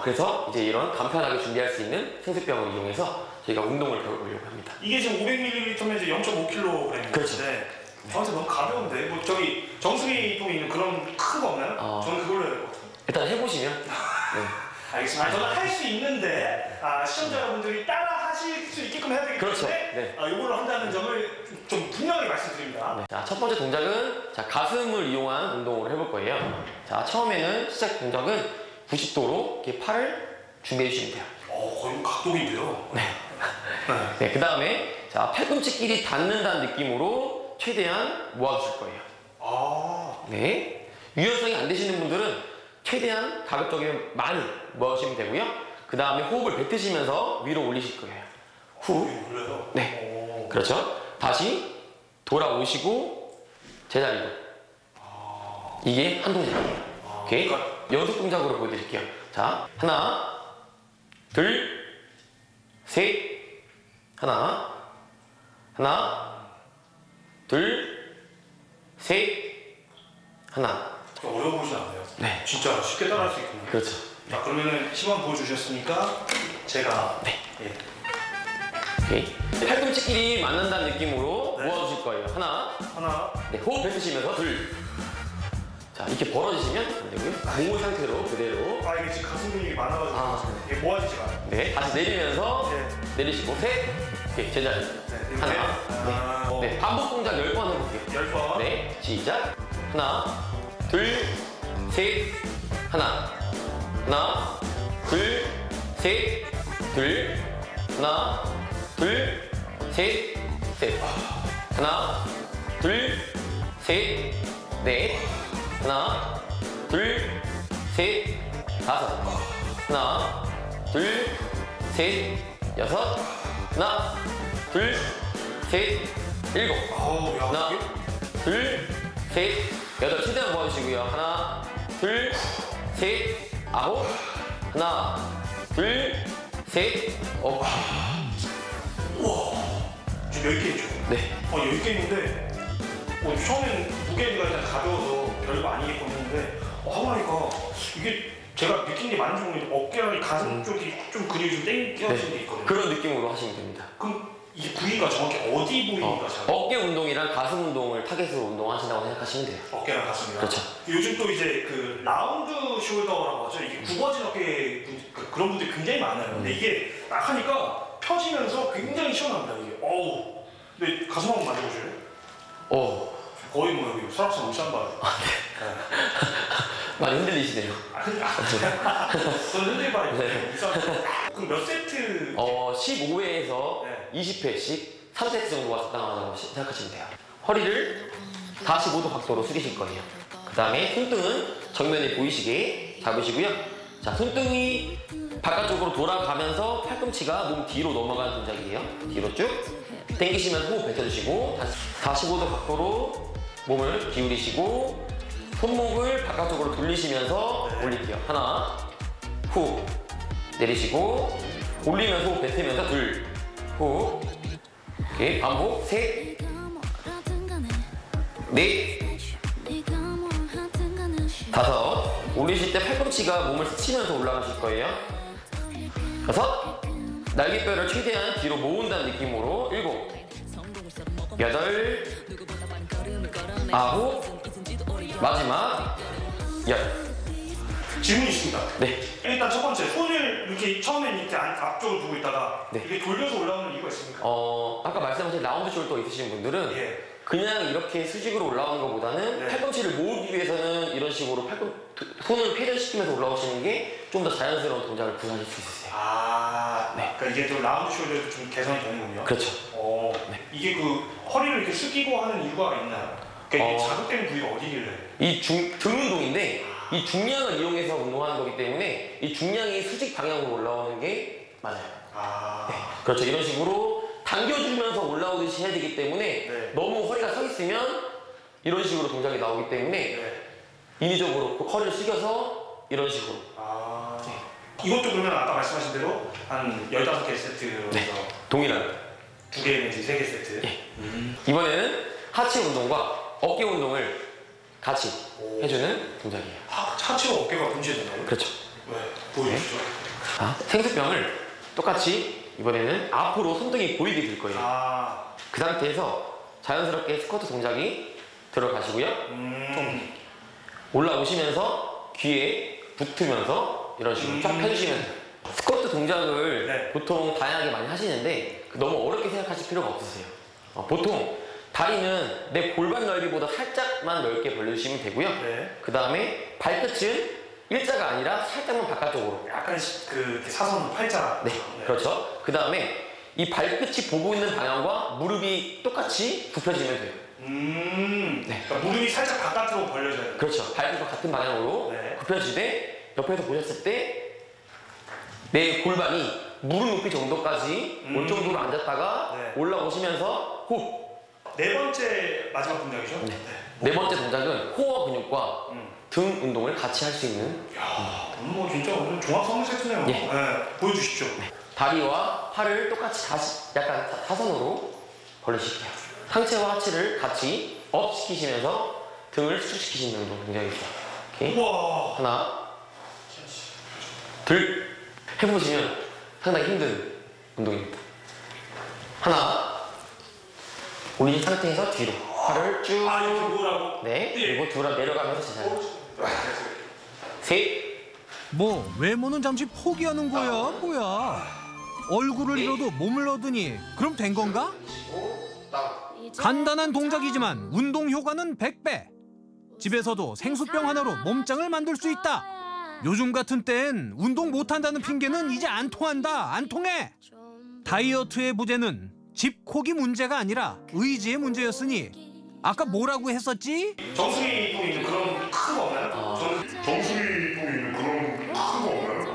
그래서 이제 이런 간편하게 준비할 수 있는 생수병을 이용해서 저희가 운동을 배워보려고 합니다. 이게 지금 500ml면 이제 0.5kg인데 그렇죠. 저한테 너무 가벼운데 뭐 저기 정수기 통에 있는 그런 큰 거 없나요? 저는 그걸로 해야 될 것 같아요. 일단 해보시면 네. 알겠습니다. 저는 할 수 있는데 시청자 여러분들이 따라 하실 수 있게끔 해야 되기 때문에 그렇죠. 네. 이걸로 한다는 점을 좀 분명히 말씀드립니다. 네. 자, 첫 번째 동작은 가슴을 이용한 운동을 해볼 거예요. 자, 처음에는 시작 동작은 90도로 이렇게 팔을 준비해 주시면 돼요. 거의 각도기인데요. 네. 네. 그 다음에 자, 팔꿈치끼리 닿는다는 느낌으로 최대한 모아주실 거예요. 네. 유연성이 안 되시는 분들은 최대한 가급적이면 많이 모아주시면 되고요. 그 다음에 호흡을 뱉으시면서 위로 올리실 거예요. 후. 네. 그렇죠. 다시 돌아오시고 제자리로. 이게 한 동작이에요. 오케이. 연속 동작으로 보여드릴게요. 자, 하나, 둘, 셋, 하나, 둘, 셋, 하나. 어려워 보이지 않아요? 네. 진짜 쉽게 따라할 수 있군요. 그렇죠. 자, 그러면은 시범 보여주셨으니까 제가 네. 오케이. 팔꿈치끼리 맞는다는 느낌으로 모아주실 거예요. 하나. 네, 호흡 뱉으시면서 둘. 자, 이렇게 벌어지시면 안 되고요. 공을 상태로 그대로. 이게 지금 가슴 근육이 많아가지고 이게 모아지지 않아요. 네, 다시 내리면서 내리시고 셋. 오케이, 제자리. 하나. 네, 반복 동작 10번 해볼게요. 10번. 네, 시작. 하나, 둘, 셋, 하나, 둘, 셋, 둘, 하나, 둘, 셋, 셋, 하나, 둘, 셋, 넷, 하나, 둘, 셋, 다섯, 하나, 둘, 셋, 여섯, 하나, 둘, 셋, 일곱, 하나, 둘, 셋, 여덟. 최대한 모아주시고요. 하나, 둘, 셋, 아홉, 하나, 둘, 셋, 우와, 지금 10개 있죠? 네. 10개 있는데 처음엔 무게가 일단 가벼워서 별로 안 했는데 하고 나니까 이게 제가 느낀 게 많은 경우에 어깨랑 가슴 쪽이 좀 근육이 좀 땡겨지는 게 있거든요. 그런 느낌으로 하시면 됩니다. 그럼 이 부위가 정확히 어디 부위인가? 어깨 운동이랑 가슴 운동을 타겟으로 운동하신다고 생각하시면 돼요. 어깨랑 가슴이랑. 그렇죠. 요즘 또 이제 그 라운드 숄더라고 하죠. 이게 굽어진 어깨 그런 분들이 굉장히 많아요. 근데 이게 딱 하니까 펴지면서 굉장히 시원합니다. 이게 근데 가슴 한번 만져보실래요? 거의 뭐 여기 설악산 울산바다. 많이 흔들리시네요. 저는 흔들바다. 그럼 몇 세트? 15회에서 20회씩 3세트 정도가 적당하다고 생각하시면 돼요. 허리를 45도 각도로 숙이실 거예요. 그 다음에 손등은 정면에 보이시게 잡으시고요. 자, 손등이 바깥쪽으로 돌아가면서 팔꿈치가 몸 뒤로 넘어가는 동작이에요. 뒤로 쭉 당기시면서 호흡 뱉어주시고 다시 45도 각도로 몸을 기울이시고 손목을 바깥쪽으로 돌리시면서 올릴게요. 하나, 후, 내리시고 올리면서 호흡 뱉으면서 둘, 후, 오케이, 반복, 셋, 넷, 다섯. 올리실 때 팔꿈치가 몸을 스치면서 올라가실 거예요. 여섯. 날개뼈를 최대한 뒤로 모은다는 느낌으로 일곱, 여덟, 아홉, 마지막 열. 질문이 있습니다. 네. 일단 첫 번째, 손을 이렇게 처음엔 이렇게 앞쪽으로 두고 있다가 이게 돌려서 올라오는 이유가 있습니까? 아까 말씀하신 라운드 숄더 있으신 분들은 그냥 이렇게 수직으로 올라오는 것보다는 팔꿈치를 모으기 위해서는 이런 식으로 손을 회전시키면서 올라오시는 게 좀 더 자연스러운 동작을 구사하실 수 있어요. 그러니까 이게 또 라운드 숄더도 좀 개선이 되는군요. 그렇죠. 이게 그 허리를 이렇게 숙이고 하는 이유가 있나요? 그러니까 이게 자극되는 부위가 어디길래? 이 등 운동인데 이 중량을 이용해서 운동하는 거기 때문에 이 중량이 수직 방향으로 올라오는 게 맞아요. 네. 그렇죠. 이런 식으로 당겨주면서 올라오듯이 해야 되기 때문에 너무 허리가 서 있으면 이런 식으로 동작이 나오기 때문에 인위적으로 허리를 숙여서 이런 식으로. 이것도 그러면 아까 말씀하신 대로 한 15개 세트로 해서 동일한 2개 내지 3개 세트. 이번에는 하체 운동과 어깨 운동을 같이 해주는 동작이에요. 하체와 어깨가 분리된다고요? 그렇죠. 보여주시죠. 자, 생수병을 똑같이 이번에는 앞으로 손등이 보이게 들 거예요. 그 상태에서 자연스럽게 스쿼트 동작이 들어가시고요. 좀 올라오시면서 귀에 붙으면서 이런 식으로 쫙 펴주시면 돼요. 스쿼트 동작을 보통 다양하게 많이 하시는데 너무 어렵게 생각하실 필요가 없으세요. 보통 다리는 내 골반 넓이보다 살짝만 넓게 벌려주시면 되고요. 그 다음에 발끝은 일자가 아니라 살짝만 바깥쪽으로. 약간 그 사선 팔자. 네, 그렇죠. 그 다음에 이 발끝이 보고 있는 방향과 무릎이 똑같이 굽혀지면 돼요. 네. 그러니까 무릎이 살짝 바깥으로 벌려져야 돼요. 그렇죠. 발끝과 같은 방향으로 굽혀지되 옆에서 보셨을 때 내 골반이 무릎 높이 정도까지 올 정도로 앉았다가 올라오시면서 호흡. 네 번째 마지막 동작이죠? 네 번째 동작은 코어 근육과 등 운동을 같이 할 수 있는. 오늘 뭐 진짜 오늘 종합 선물 세트네요. 보여주십시오. 다리와 팔을 똑같이 다시 약간 사선으로 벌리실게요. 상체와 하체를 같이 업 시키시면서 등을 수축시키시는 운동 굉장히 좋아요. 오케이. 하나, 둘. 해보시면 상당히 힘든 운동입니다. 하나, 올린 상태에서 뒤로 팔을 쭉. 이렇게 누우라고? 네, 그리고 내려가면서 제자리. 셋. 뭐 외모는 잠시 포기하는 거야 뭐야. 얼굴을 잃어도 몸을 얻으니 그럼 된 건가? 간단한 동작이지만 운동 효과는 100배. 집에서도 생수병 하나로 몸짱을 만들 수 있다. 요즘 같은 땐 운동 못한다는 핑계는 이제 안 통한다. 안 통해. 다이어트의 부재는 집콕이 문제가 아니라 의지의 문제였으니 아까 뭐라고 했었지? 정수리 입고 있는 그런 큰 거 없나요? 정수리 입고 있는 그런 큰 거 없나요?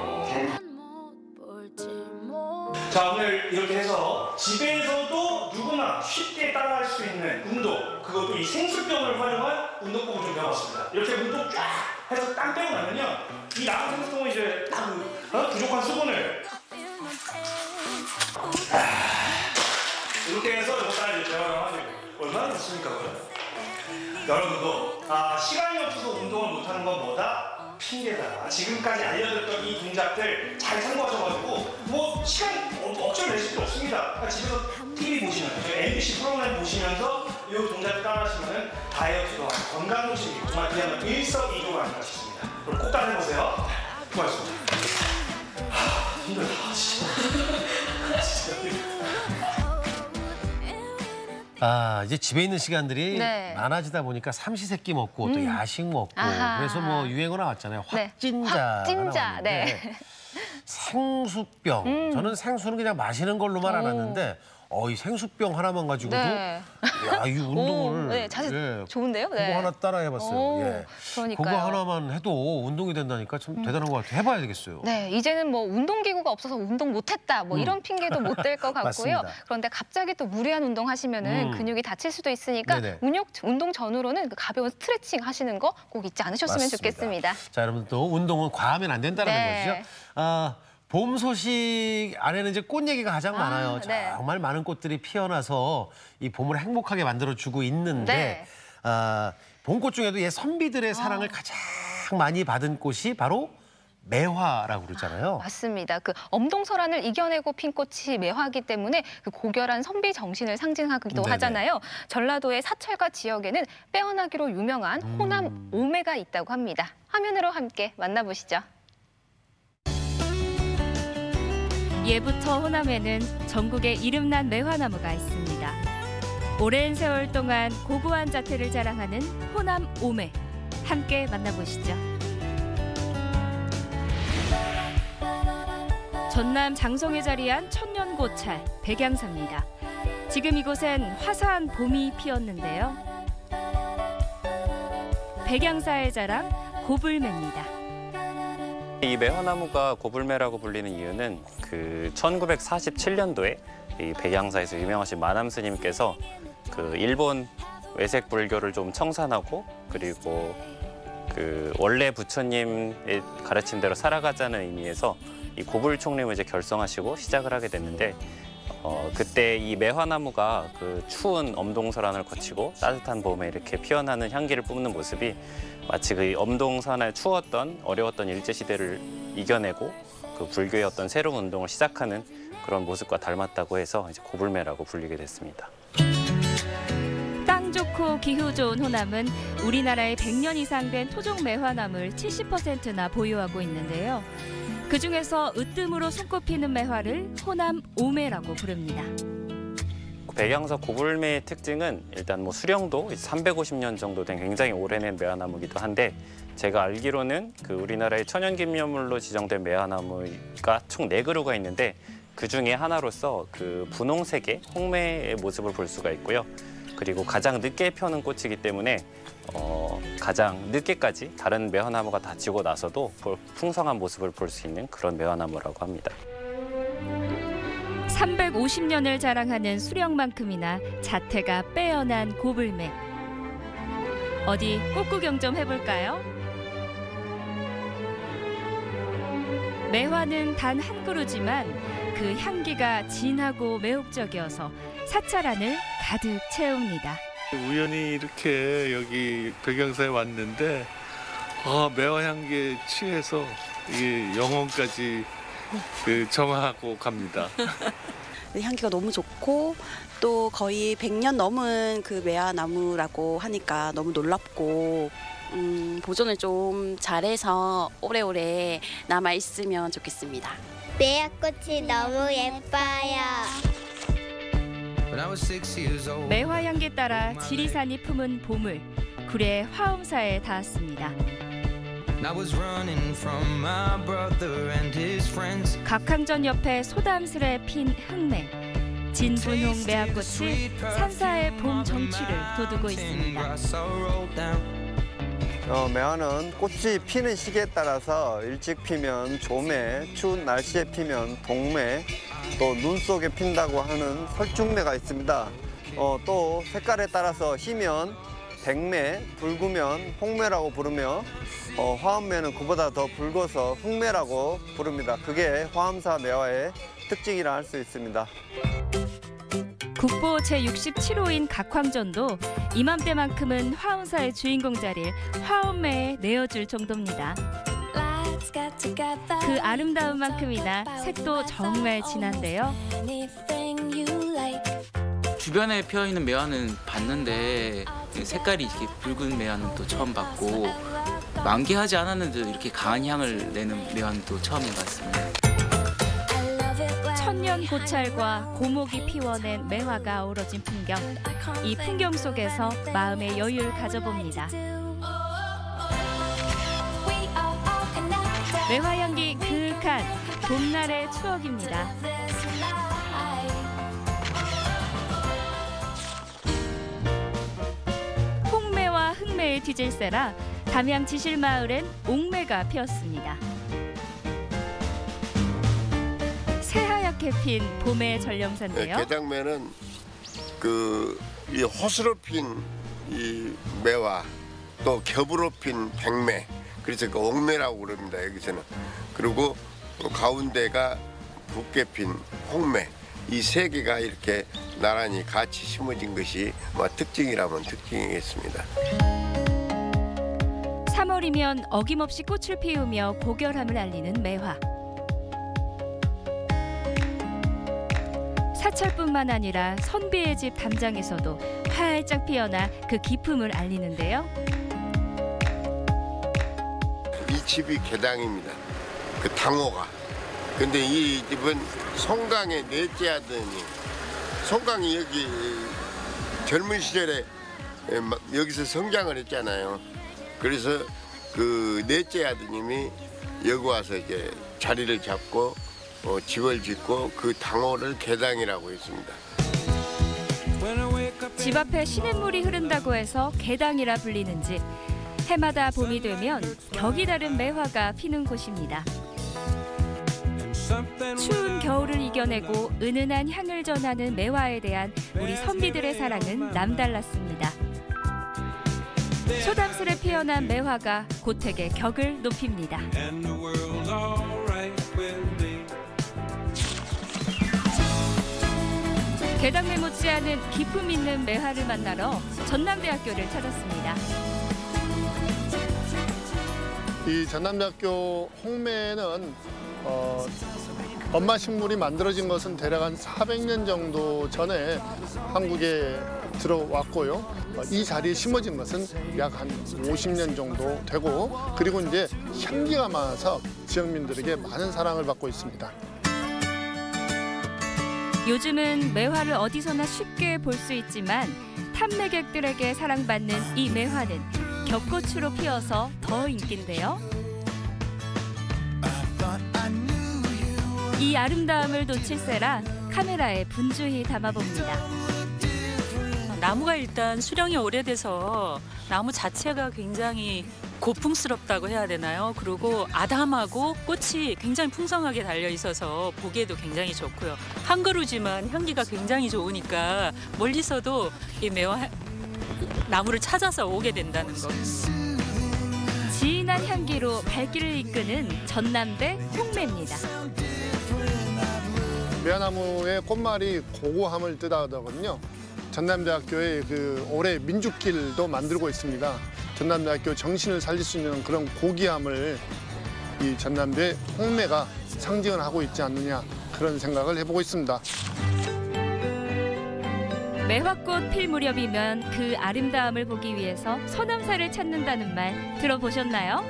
자, 오늘 이렇게 해서 집에서도 누구나 쉽게 따라할 수 있는 운동, 그것도 이 생수병을 활용한 운동법을 좀 배워봤습니다. 이렇게 운동 쫙 해서 땀 빼고 나면요, 이 남은 생수통은 이제 부족한 수분을 이렇게 해서 이거 다 이제 재활용하시고. 얼마나 좋습니까, 그죠? 여러분도 시간이 없어서 운동을 못하는 건 뭐다? 핑계다. 지금까지 알려드렸던 이 동작들 잘 참고하셔가지고 뭐 시간 억지로 내실 필요 없습니다. 그러니까 집에서 TV 보시면서 MBC 프로그램 보시면서 이 동작을 따라하시면 다이어트도 하고 건강도 챙기고 정말 그냥 일석이조가 아닐까 싶습니다. 그럼 꼭 따라해보세요. 고맙습니다. 힘들다 진짜. 이제 집에 있는 시간들이 많아지다 보니까 삼시세끼 먹고 또 야식 먹고 그래서 뭐 유행어 나왔잖아요. 확진자가 나왔는데 생수병. 저는 생수는 그냥 마시는 걸로만 알았는데 이 생수병 하나만 가지고도 이 운동을 자세 좋은데요? 그거 하나 따라해봤어요. 그러니까요. 그거 하나만 해도 운동이 된다니까 참 대단한 것 같아요. 해봐야 되겠어요. 네, 이제는 뭐 운동기구가 없어서 운동 못했다 뭐 이런 핑계도 못 댈 것 같고요. 그런데 갑자기 또 무리한 운동 하시면은 근육이 다칠 수도 있으니까 운동 전후로는 그 가벼운 스트레칭 하시는 거 꼭 잊지 않으셨으면 좋겠습니다. 자, 여러분 또 운동은 과하면 안 된다는 것이죠. 봄 소식 안에는 이제 꽃 얘기가 가장 많아요. 정말 많은 꽃들이 피어나서 이 봄을 행복하게 만들어주고 있는데 봄꽃 중에도 선비들의 사랑을 가장 많이 받은 꽃이 바로 매화라고 그러잖아요. 맞습니다. 그 엄동설한을 이겨내고 핀 꽃이 매화이기 때문에 그 고결한 선비 정신을 상징하기도 하잖아요. 전라도의 사철가 지역에는 빼어나기로 유명한 호남 오매가 있다고 합니다. 화면으로 함께 만나보시죠. 예부터 호남에는 전국에 이름난 매화나무가 있습니다. 오랜 세월 동안 고고한 자태를 자랑하는 호남 오매. 함께 만나보시죠. 전남 장성에 자리한 천년고찰 백양사입니다. 지금 이곳엔 화사한 봄이 피었는데요. 백양사의 자랑 고불매입니다. 이 매화나무가 고불매라고 불리는 이유는 그 1947년도에 이 백양사에서 유명하신 마남 스님께서 그 일본 외색 불교를 좀 청산하고 그리고 그 원래 부처님의 가르침대로 살아가자는 의미에서 이 고불총림을 이제 결성하시고 시작을 하게 됐는데 그때 이 매화나무가 그 추운 엄동설안을 거치고 따뜻한 봄에 이렇게 피어나는 향기를 뿜는 모습이 마치 그 엄동산의 추웠던 어려웠던 일제시대를 이겨내고 그 불교의 어떤 새로운 운동을 시작하는 그런 모습과 닮았다고 해서 이제 고불매라고 불리게 됐습니다. 땅 좋고 기후 좋은 호남은 우리나라의 100년 이상 된 토종 매화나무를 70%나 보유하고 있는데요. 그중에서 으뜸으로 손꼽히는 매화를 호남 오매라고 부릅니다. 백양사 고불매의 특징은 일단 뭐 수령도 350년 정도 된 굉장히 오래된 매화나무이기도 한데 제가 알기로는 그 우리나라의 천연기념물로 지정된 매화나무가 총 4그루가 있는데 그 중에 하나로서 그 분홍색의 홍매의 모습을 볼 수가 있고요. 그리고 가장 늦게 펴는 꽃이기 때문에 가장 늦게까지 다른 매화나무가 다 지고 나서도 풍성한 모습을 볼 수 있는 그런 매화나무라고 합니다. 350년을 자랑하는 수령만큼이나 자태가 빼어난 고불매. 어디 꽃구경 좀 해볼까요? 매화는 단 한 그루지만 그 향기가 진하고 매혹적이어서 사찰 안을 가득 채웁니다. 우연히 이렇게 여기 백양사에 왔는데 매화 향기에 취해서 이게 영혼까지 정하고 갑니다. 향기가 너무 좋고 또 거의 100년 넘은 그 매화나무라고 하니까 너무 놀랍고 보존을 좀 잘해서 오래오래 남아있으면 좋겠습니다. 매화꽃이 너무 예뻐요. 매화 향기 따라 지리산이 품은 보물, 구례 화엄사에 닿았습니다. 각항전 옆에 소담스레 핀 흑매, 진분홍 매화꽃이 산사의 봄 정취를 돋우고 있습니다. 매화는 꽃이 피는 시기에 따라서 일찍 피면 조매, 추운 날씨에 피면 동매, 또 눈 속에 핀다고 하는 설중매가 있습니다. 또 색깔에 따라서 희면 백매, 붉으면 홍매라고 부르며 화엄매는 그보다 더 붉어서 흑매라고 부릅니다. 그게 화엄사 매화의 특징이라 할 수 있습니다. 국보 제67호인 각황전도 이맘때만큼은 화엄사의 주인공 자리를 화엄매에 내어줄 정도입니다. 그 아름다운 만큼이나 색도 정말 진한데요. 주변에 피어있는 매화는 봤는데 색깔이 이렇게 붉은 매화는 또 처음 봤고 만개하지 않았는데도 이렇게 강한 향을 내는 매화는 또 처음 해봤습니다. 천년 고찰과 고목이 피워낸 매화가 어우러진 풍경. 이 풍경 속에서 마음의 여유를 가져봅니다. 매화 향기 그윽한 봄날의 추억입니다. 홍매와 흑매의 뒤질세라 담양 지실마을엔 옥매가 피었습니다. 새하얗게 핀 봄의 전령사인데요. 개장매는 이 호수로 핀 이 매화, 또 겹으로 핀 백매, 그래서 그 옥매라고 그럽니다. 여기서는. 그리고 가운데가 붉게 핀 홍매, 이 세 개가 이렇게 나란히 같이 심어진 것이 특징이라면 특징이겠습니다. 3월이면 어김없이 꽃을 피우며 고결함을 알리는 매화. 사찰뿐만 아니라 선비의 집 담장에서도 활짝 피어나 그 기품을 알리는데요. 이 집이 개당입니다. 그 당호가. 근데 이 집은 송강의 넷째 아드님. 송강이 여기 젊은 시절에 여기서 성장을 했잖아요. 그래서 그 넷째 아드님이 여기 와서 이제 자리를 잡고 집을 짓고 그 당호를 개당이라고 했습니다. 집 앞에 시냇물이 흐른다고 해서 개당이라 불리는 집. 해마다 봄이 되면 격이 다른 매화가 피는 곳입니다. 추운 겨울을 이겨내고 은은한 향을 전하는 매화에 대한 우리 선비들의 사랑은 남달랐습니다. 소담스레 피어난 매화가 고택의 격을 높입니다. 게당매 못지않은 기품 있는 매화를 만나러 전남대학교를 찾았습니다. 이 전남대학교 홍매는 엄마 식물이 만들어진 것은 대략 한 400년 정도 전에 한국에 들어왔고요. 이 자리에 심어진 것은 약 한 50년 정도 되고, 그리고 이제 향기가 많아서 지역민들에게 많은 사랑을 받고 있습니다. 요즘은 매화를 어디서나 쉽게 볼 수 있지만 탐매객들에게 사랑받는 이 매화는 겹꽃으로 피어서 더 인기인데요. 이 아름다움을 놓칠세라 카메라에 분주히 담아봅니다. 나무가 일단 수령이 오래돼서 나무 자체가 굉장히 고풍스럽다고 해야 되나요? 그리고 아담하고 꽃이 굉장히 풍성하게 달려 있어서 보기에도 굉장히 좋고요. 한 그루지만 향기가 굉장히 좋으니까 멀리서도 이 매화 나무를 찾아서 오게 된다는 거. 진한 향기로 발길을 이끄는 전남대 홍매입니다. 매화나무의 꽃말이 고고함을 뜻하거든요. 전남대학교의 올해 민족길도 만들고 있습니다. 전남대학교 정신을 살릴 수 있는 그런 고귀함을 이 전남대 홍매가 상징을 하고 있지 않느냐, 그런 생각을 해보고 있습니다. 매화꽃 필 무렵이면 그 아름다움을 보기 위해서 서남사를 찾는다는 말 들어보셨나요?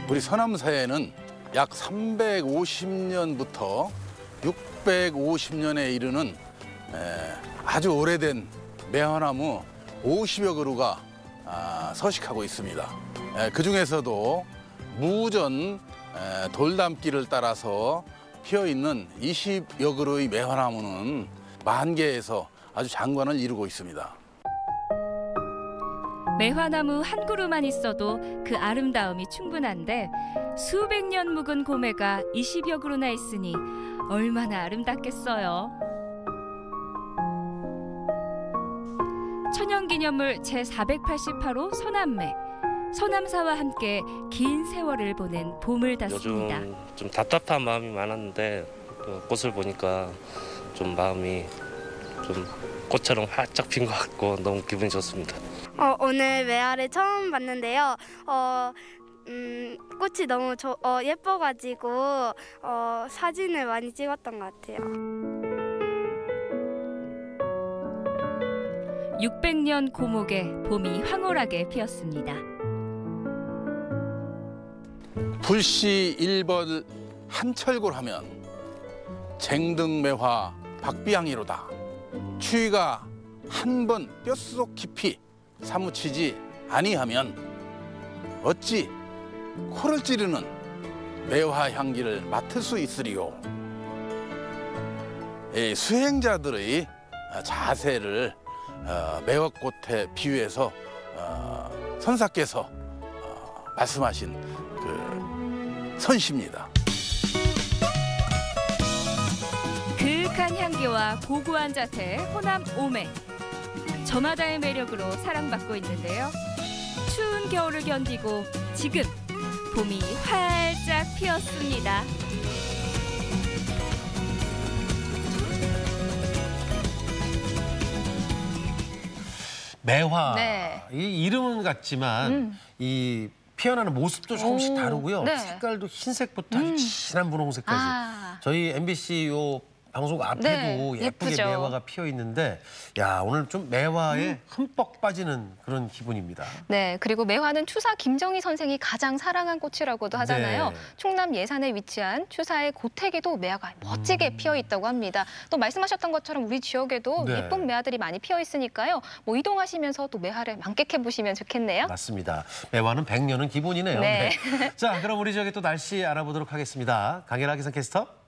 우리 서남사에는 약 350년부터 650년에 이르는 아주 오래된 매화나무 50여 그루가 서식하고 있습니다. 그중에서도 무전 돌담길을 따라서 피어있는 20여 그루의 매화나무는 만 개에서 아주 장관을 이루고 있습니다. 매화나무 한 그루만 있어도 그 아름다움이 충분한데 수백 년 묵은 고매가 20여 그루나 있으니 얼마나 아름답겠어요. 천연기념물 제488호 서남매. 서남사와 함께 긴 세월을 보낸 봄을 닫습니다. 요즘 좀 답답한 마음이 많았는데 꽃을 보니까 좀 마음이 좀 꽃처럼 활짝 핀 것 같고 너무 기분이 좋습니다. 오늘 매화를 처음 봤는데요. 꽃이 너무 예뻐가지고 사진을 많이 찍었던 것 같아요. 600년 고목에 봄이 황홀하게 피었습니다. 불시 1벌 한철골 하면 쟁등매화 박비향이로다. 추위가 한 번 뼛속 깊이 사무치지 아니하면 어찌 코를 찌르는 매화 향기를 맡을 수 있으리요. 수행자들의 자세를 매화꽃에 비유해서 선사께서 말씀하신 그 선시입니다. 그윽한 향기와 고고한 자태 호남 오매. 저마다의 매력으로 사랑받고 있는데요. 추운 겨울을 견디고 지금 봄이 활짝 피었습니다. 매화. 네. 이 이름은 같지만 이 피어나는 모습도 조금씩 다르고요. 네. 색깔도 흰색부터 아주 진한 분홍색까지. 저희 MBC 요 방송 앞에도 네, 예쁘게 예쁘죠. 매화가 피어 있는데, 야, 오늘 좀 매화에 흠뻑 빠지는 그런 기분입니다. 네, 그리고 매화는 추사 김정희 선생이 가장 사랑한 꽃이라고도 하잖아요. 네. 충남 예산에 위치한 추사의 고택에도 매화가 멋지게 피어 있다고 합니다. 또 말씀하셨던 것처럼 우리 지역에도 네. 예쁜 매화들이 많이 피어 있으니까요. 뭐 이동하시면서 또 매화를 만끽해 보시면 좋겠네요. 맞습니다. 매화는 100년은 기본이네요. 네. 자, 그럼 우리 지역의 또 날씨 알아보도록 하겠습니다. 강혜라 기상캐스터.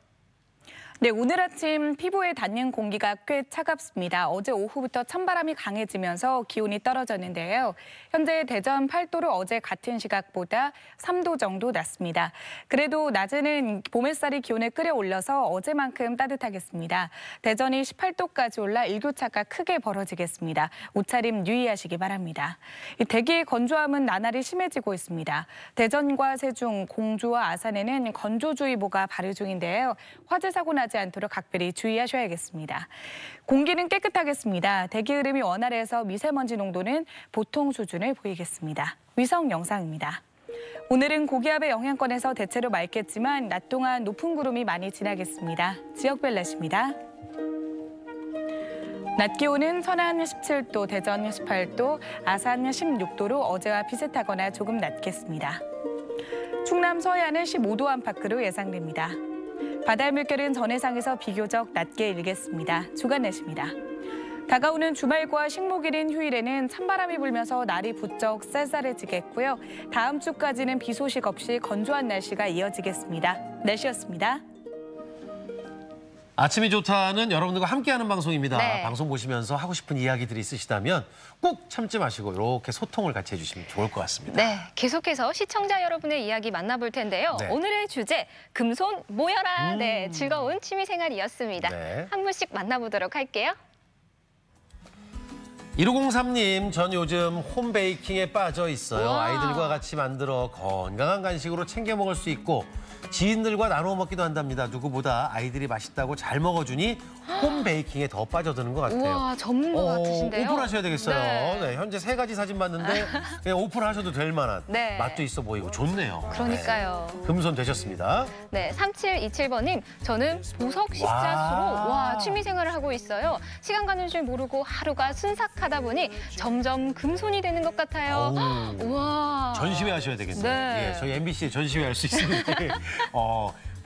네, 오늘 아침 피부에 닿는 공기가 꽤 차갑습니다. 어제 오후부터 찬바람이 강해지면서 기온이 떨어졌는데요. 현재 대전 8도로 어제 같은 시각보다 3도 정도 낮습니다. 그래도 낮에는 봄 햇살이 기온을 끌어올려서 어제만큼 따뜻하겠습니다. 대전이 18도까지 올라 일교차가 크게 벌어지겠습니다. 옷차림 유의하시기 바랍니다. 대기의 건조함은 나날이 심해지고 있습니다. 대전과 세종, 공주와 아산에는 건조주의보가 발효 중인데요. 화재 사고 나지 않도록 각별히 주의하셔야겠습니다. 공기는 깨끗하겠습니다. 대기 흐름이 원활해서 미세먼지 농도는 보통 수준을 보이겠습니다. 위성 영상입니다. 오늘은 고기압의 영향권에서 대체로 맑겠지만 낮 동안 높은 구름이 많이 지나겠습니다. 지역별 날씨입니다. 낮 기온은 서안 17도, 대전 18도, 아산 16도로 어제와 비슷하거나 조금 낮겠습니다. 충남 서해안은 15도 안팎으로 예상됩니다. 바다의 물결은 전해상에서 비교적 낮게 일겠습니다. 주간 날씨입니다. 다가오는 주말과 식목일인 휴일에는 찬바람이 불면서 날이 부쩍 쌀쌀해지겠고요. 다음 주까지는 비 소식 없이 건조한 날씨가 이어지겠습니다. 날씨였습니다. 아침이 좋다는 여러분들과 함께하는 방송입니다. 네. 방송 보시면서 하고 싶은 이야기들이 있으시다면 꼭 참지 마시고 이렇게 소통을 같이 해주시면 좋을 것 같습니다. 네, 계속해서 시청자 여러분의 이야기 만나볼 텐데요. 네. 오늘의 주제, 금손 모여라. 네, 즐거운 취미생활이었습니다. 네. 한 분씩 만나보도록 할게요. 1503님, 전 요즘 홈베이킹에 빠져 있어요. 우와. 아이들과 같이 만들어 건강한 간식으로 챙겨 먹을 수 있고 지인들과 나눠 먹기도 한답니다. 누구보다 아이들이 맛있다고 잘 먹어주니 홈베이킹에 더 빠져드는 것 같아요. 우와, 전문가 같으신데요. 오픈하셔야 되겠어요. 네. 네, 현재 3가지 사진 봤는데 그냥 오픈하셔도 될 만한 네. 맛도 있어 보이고 좋네요. 그러니까요. 네. 금손 되셨습니다. 네, 3727번님, 저는 보석 십자수로 와, 취미생활을 하고 있어요. 시간 가는 줄 모르고 하루가 순삭하다 보니 점점 금손이 되는 것 같아요. 우와. 전시회 하셔야 되겠네요. 네. 예, 저희 MBC에 전시회 할 수 있는데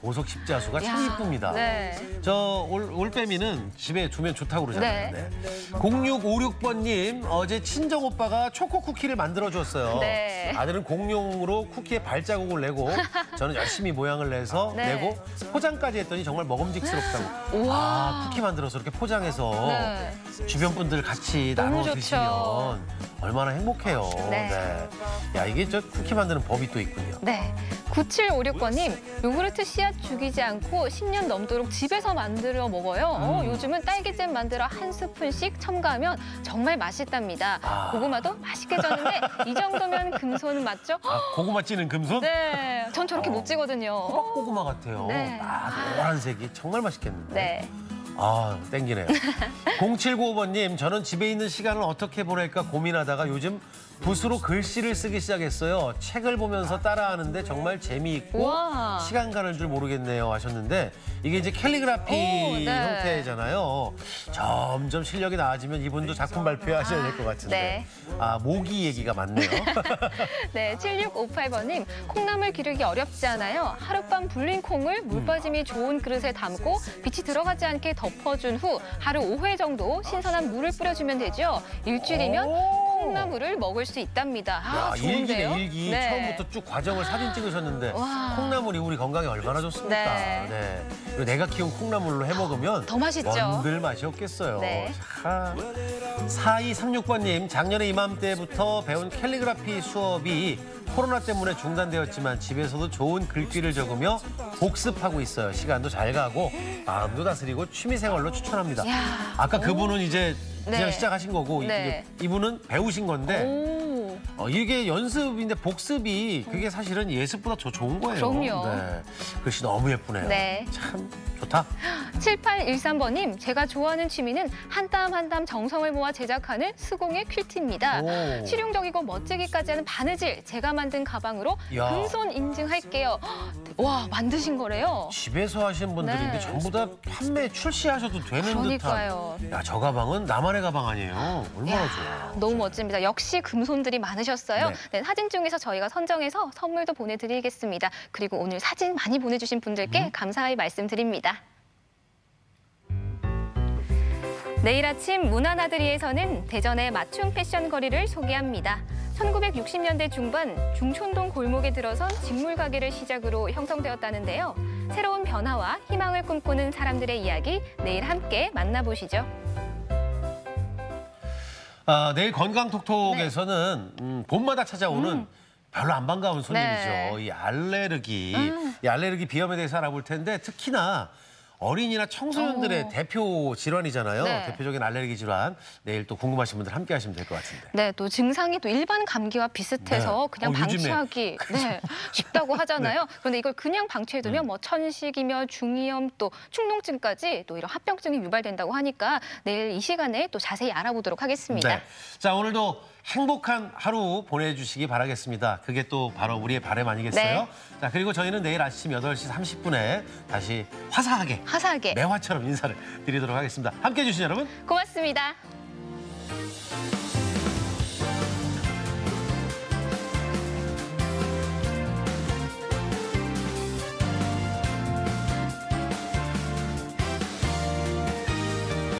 보석 십자수가 참 야, 이쁩니다. 네. 저 올빼미는 집에 두면 좋다고 그러잖아요. 네. 네. 0656번님, 어제 친정 오빠가 초코 쿠키를 만들어줬어요. 네. 아들은 공룡으로 쿠키에 발자국을 내고 저는 열심히 모양을 내서 네. 내고 포장까지 했더니 정말 먹음직스럽다고. 우와. 아, 쿠키 만들어서 이렇게 포장해서 네. 주변 분들 같이 너무 나눠 좋죠. 드시면 얼마나 행복해요. 네. 네. 야, 이게 저 쿠키 만드는 법이 또 있군요. 네, 9756번님, 요구르트 씨앗 죽이지 않고 10년 넘도록 집에서 만들어 먹어요. 요즘은 딸기잼 만들어 한 스푼씩 첨가하면 정말 맛있답니다. 고구마도 맛있게 졌는데 이 정도면 금손 맞죠? 아, 고구마 찌는 금손? 네, 전 저렇게 못 찌거든요. 호박고구마 같아요. 네. 노란색이 정말 맛있겠는데. 네. 아, 땡기네요. 0795번님, 저는 집에 있는 시간을 어떻게 보낼까 고민하다가 요즘 붓으로 글씨를 쓰기 시작했어요. 책을 보면서 따라하는데 정말 재미있고 우와. 시간 가는 줄 모르겠네요 하셨는데 이게 이제 캘리그라피 네. 형태잖아요. 점점 실력이 나아지면 이분도 작품 발표하셔야 될 것 같은데. 네. 아, 모기 얘기가 많네요. 네, 7658번님, 콩나물 기르기 어렵지 않아요. 하룻밤 불린 콩을 물 빠짐이 좋은 그릇에 담고 빛이 들어가지 않게 덮어준 후 하루 5회 정도 신선한 물을 뿌려주면 되죠. 일주일이면 콩나물을 먹을 수 있답니다. 아, 야, 좋은데요? 일기네, 일기. 네. 처음부터 쭉 과정을 사진 찍으셨는데 와. 콩나물이 우리 건강에 얼마나 좋습니까? 네. 네. 그리고 내가 키운 콩나물로 해먹으면 더 맛있죠. 원들 맛이 없겠어요. 네. 자, 4236번님, 작년에 이맘때부터 배운 캘리그라피 수업이 코로나 때문에 중단되었지만 집에서도 좋은 글귀를 적으며 복습하고 있어요. 시간도 잘 가고 마음도 다스리고 취미생활로 추천합니다. 야. 아까 그분은 이제 그냥 네. 시작하신 거고 네. 이분은 배우신 건데 오. 이게 연습인데 복습이 그게 사실은 예습보다 더 좋은 거예요. 그럼요. 네. 글씨 너무 예쁘네요. 네. 참 좋다. 7813번님, 제가 좋아하는 취미는 한 땀 한 땀 정성을 모아 제작하는 수공예 퀼트입니다. 오. 실용적이고 멋지기까지 하는 바느질, 제가 만든 가방으로 야. 금손 인증할게요. 와, 만드신 거래요? 집에서 하신 분들인데 네. 전부 다 판매 출시하셔도 되는 그러니까요. 듯한. 야, 저 가방은 나만의 가방 아니에요. 얼마나 좋아. 너무 멋집니다. 역시 금손들이 많으셨어요. 네. 네, 사진 중에서 저희가 선정해서 선물도 보내드리겠습니다. 그리고 오늘 사진 많이 보내주신 분들께 감사의 말씀드립니다. 내일 아침 문화나들이에서는 대전의 맞춤 패션 거리를 소개합니다. 1960년대 중반 중촌동 골목에 들어선 직물 가게를 시작으로 형성되었다는데요. 새로운 변화와 희망을 꿈꾸는 사람들의 이야기 내일 함께 만나보시죠. 내일 건강톡톡에서는 봄마다 찾아오는 별로 안 반가운 손님이죠. 이 알레르기 비염에 대해서 알아볼 텐데 특히나 어린이나 청소년들의 대표 질환이잖아요. 대표적인 알레르기 질환. 내일 또 궁금하신 분들 함께 하시면 될 것 같은데. 네, 또 증상이 또 일반 감기와 비슷해서 그냥 방치하기 쉽다고 하잖아요. 그런데 이걸 그냥 방치해두면 뭐 천식이며 중이염 또 충농증까지 또 이런 합병증이 유발된다고 하니까 내일 이 시간에 또 자세히 알아보도록 하겠습니다. 네. 자, 오늘도 행복한 하루 보내주시기 바라겠습니다. 그게 또 바로 우리의 바람 아니겠어요? 자, 그리고 저희는 내일 아침 8시 30분에 다시 화사하게 매화처럼 인사를 드리도록 하겠습니다. 함께해 주신 여러분 고맙습니다.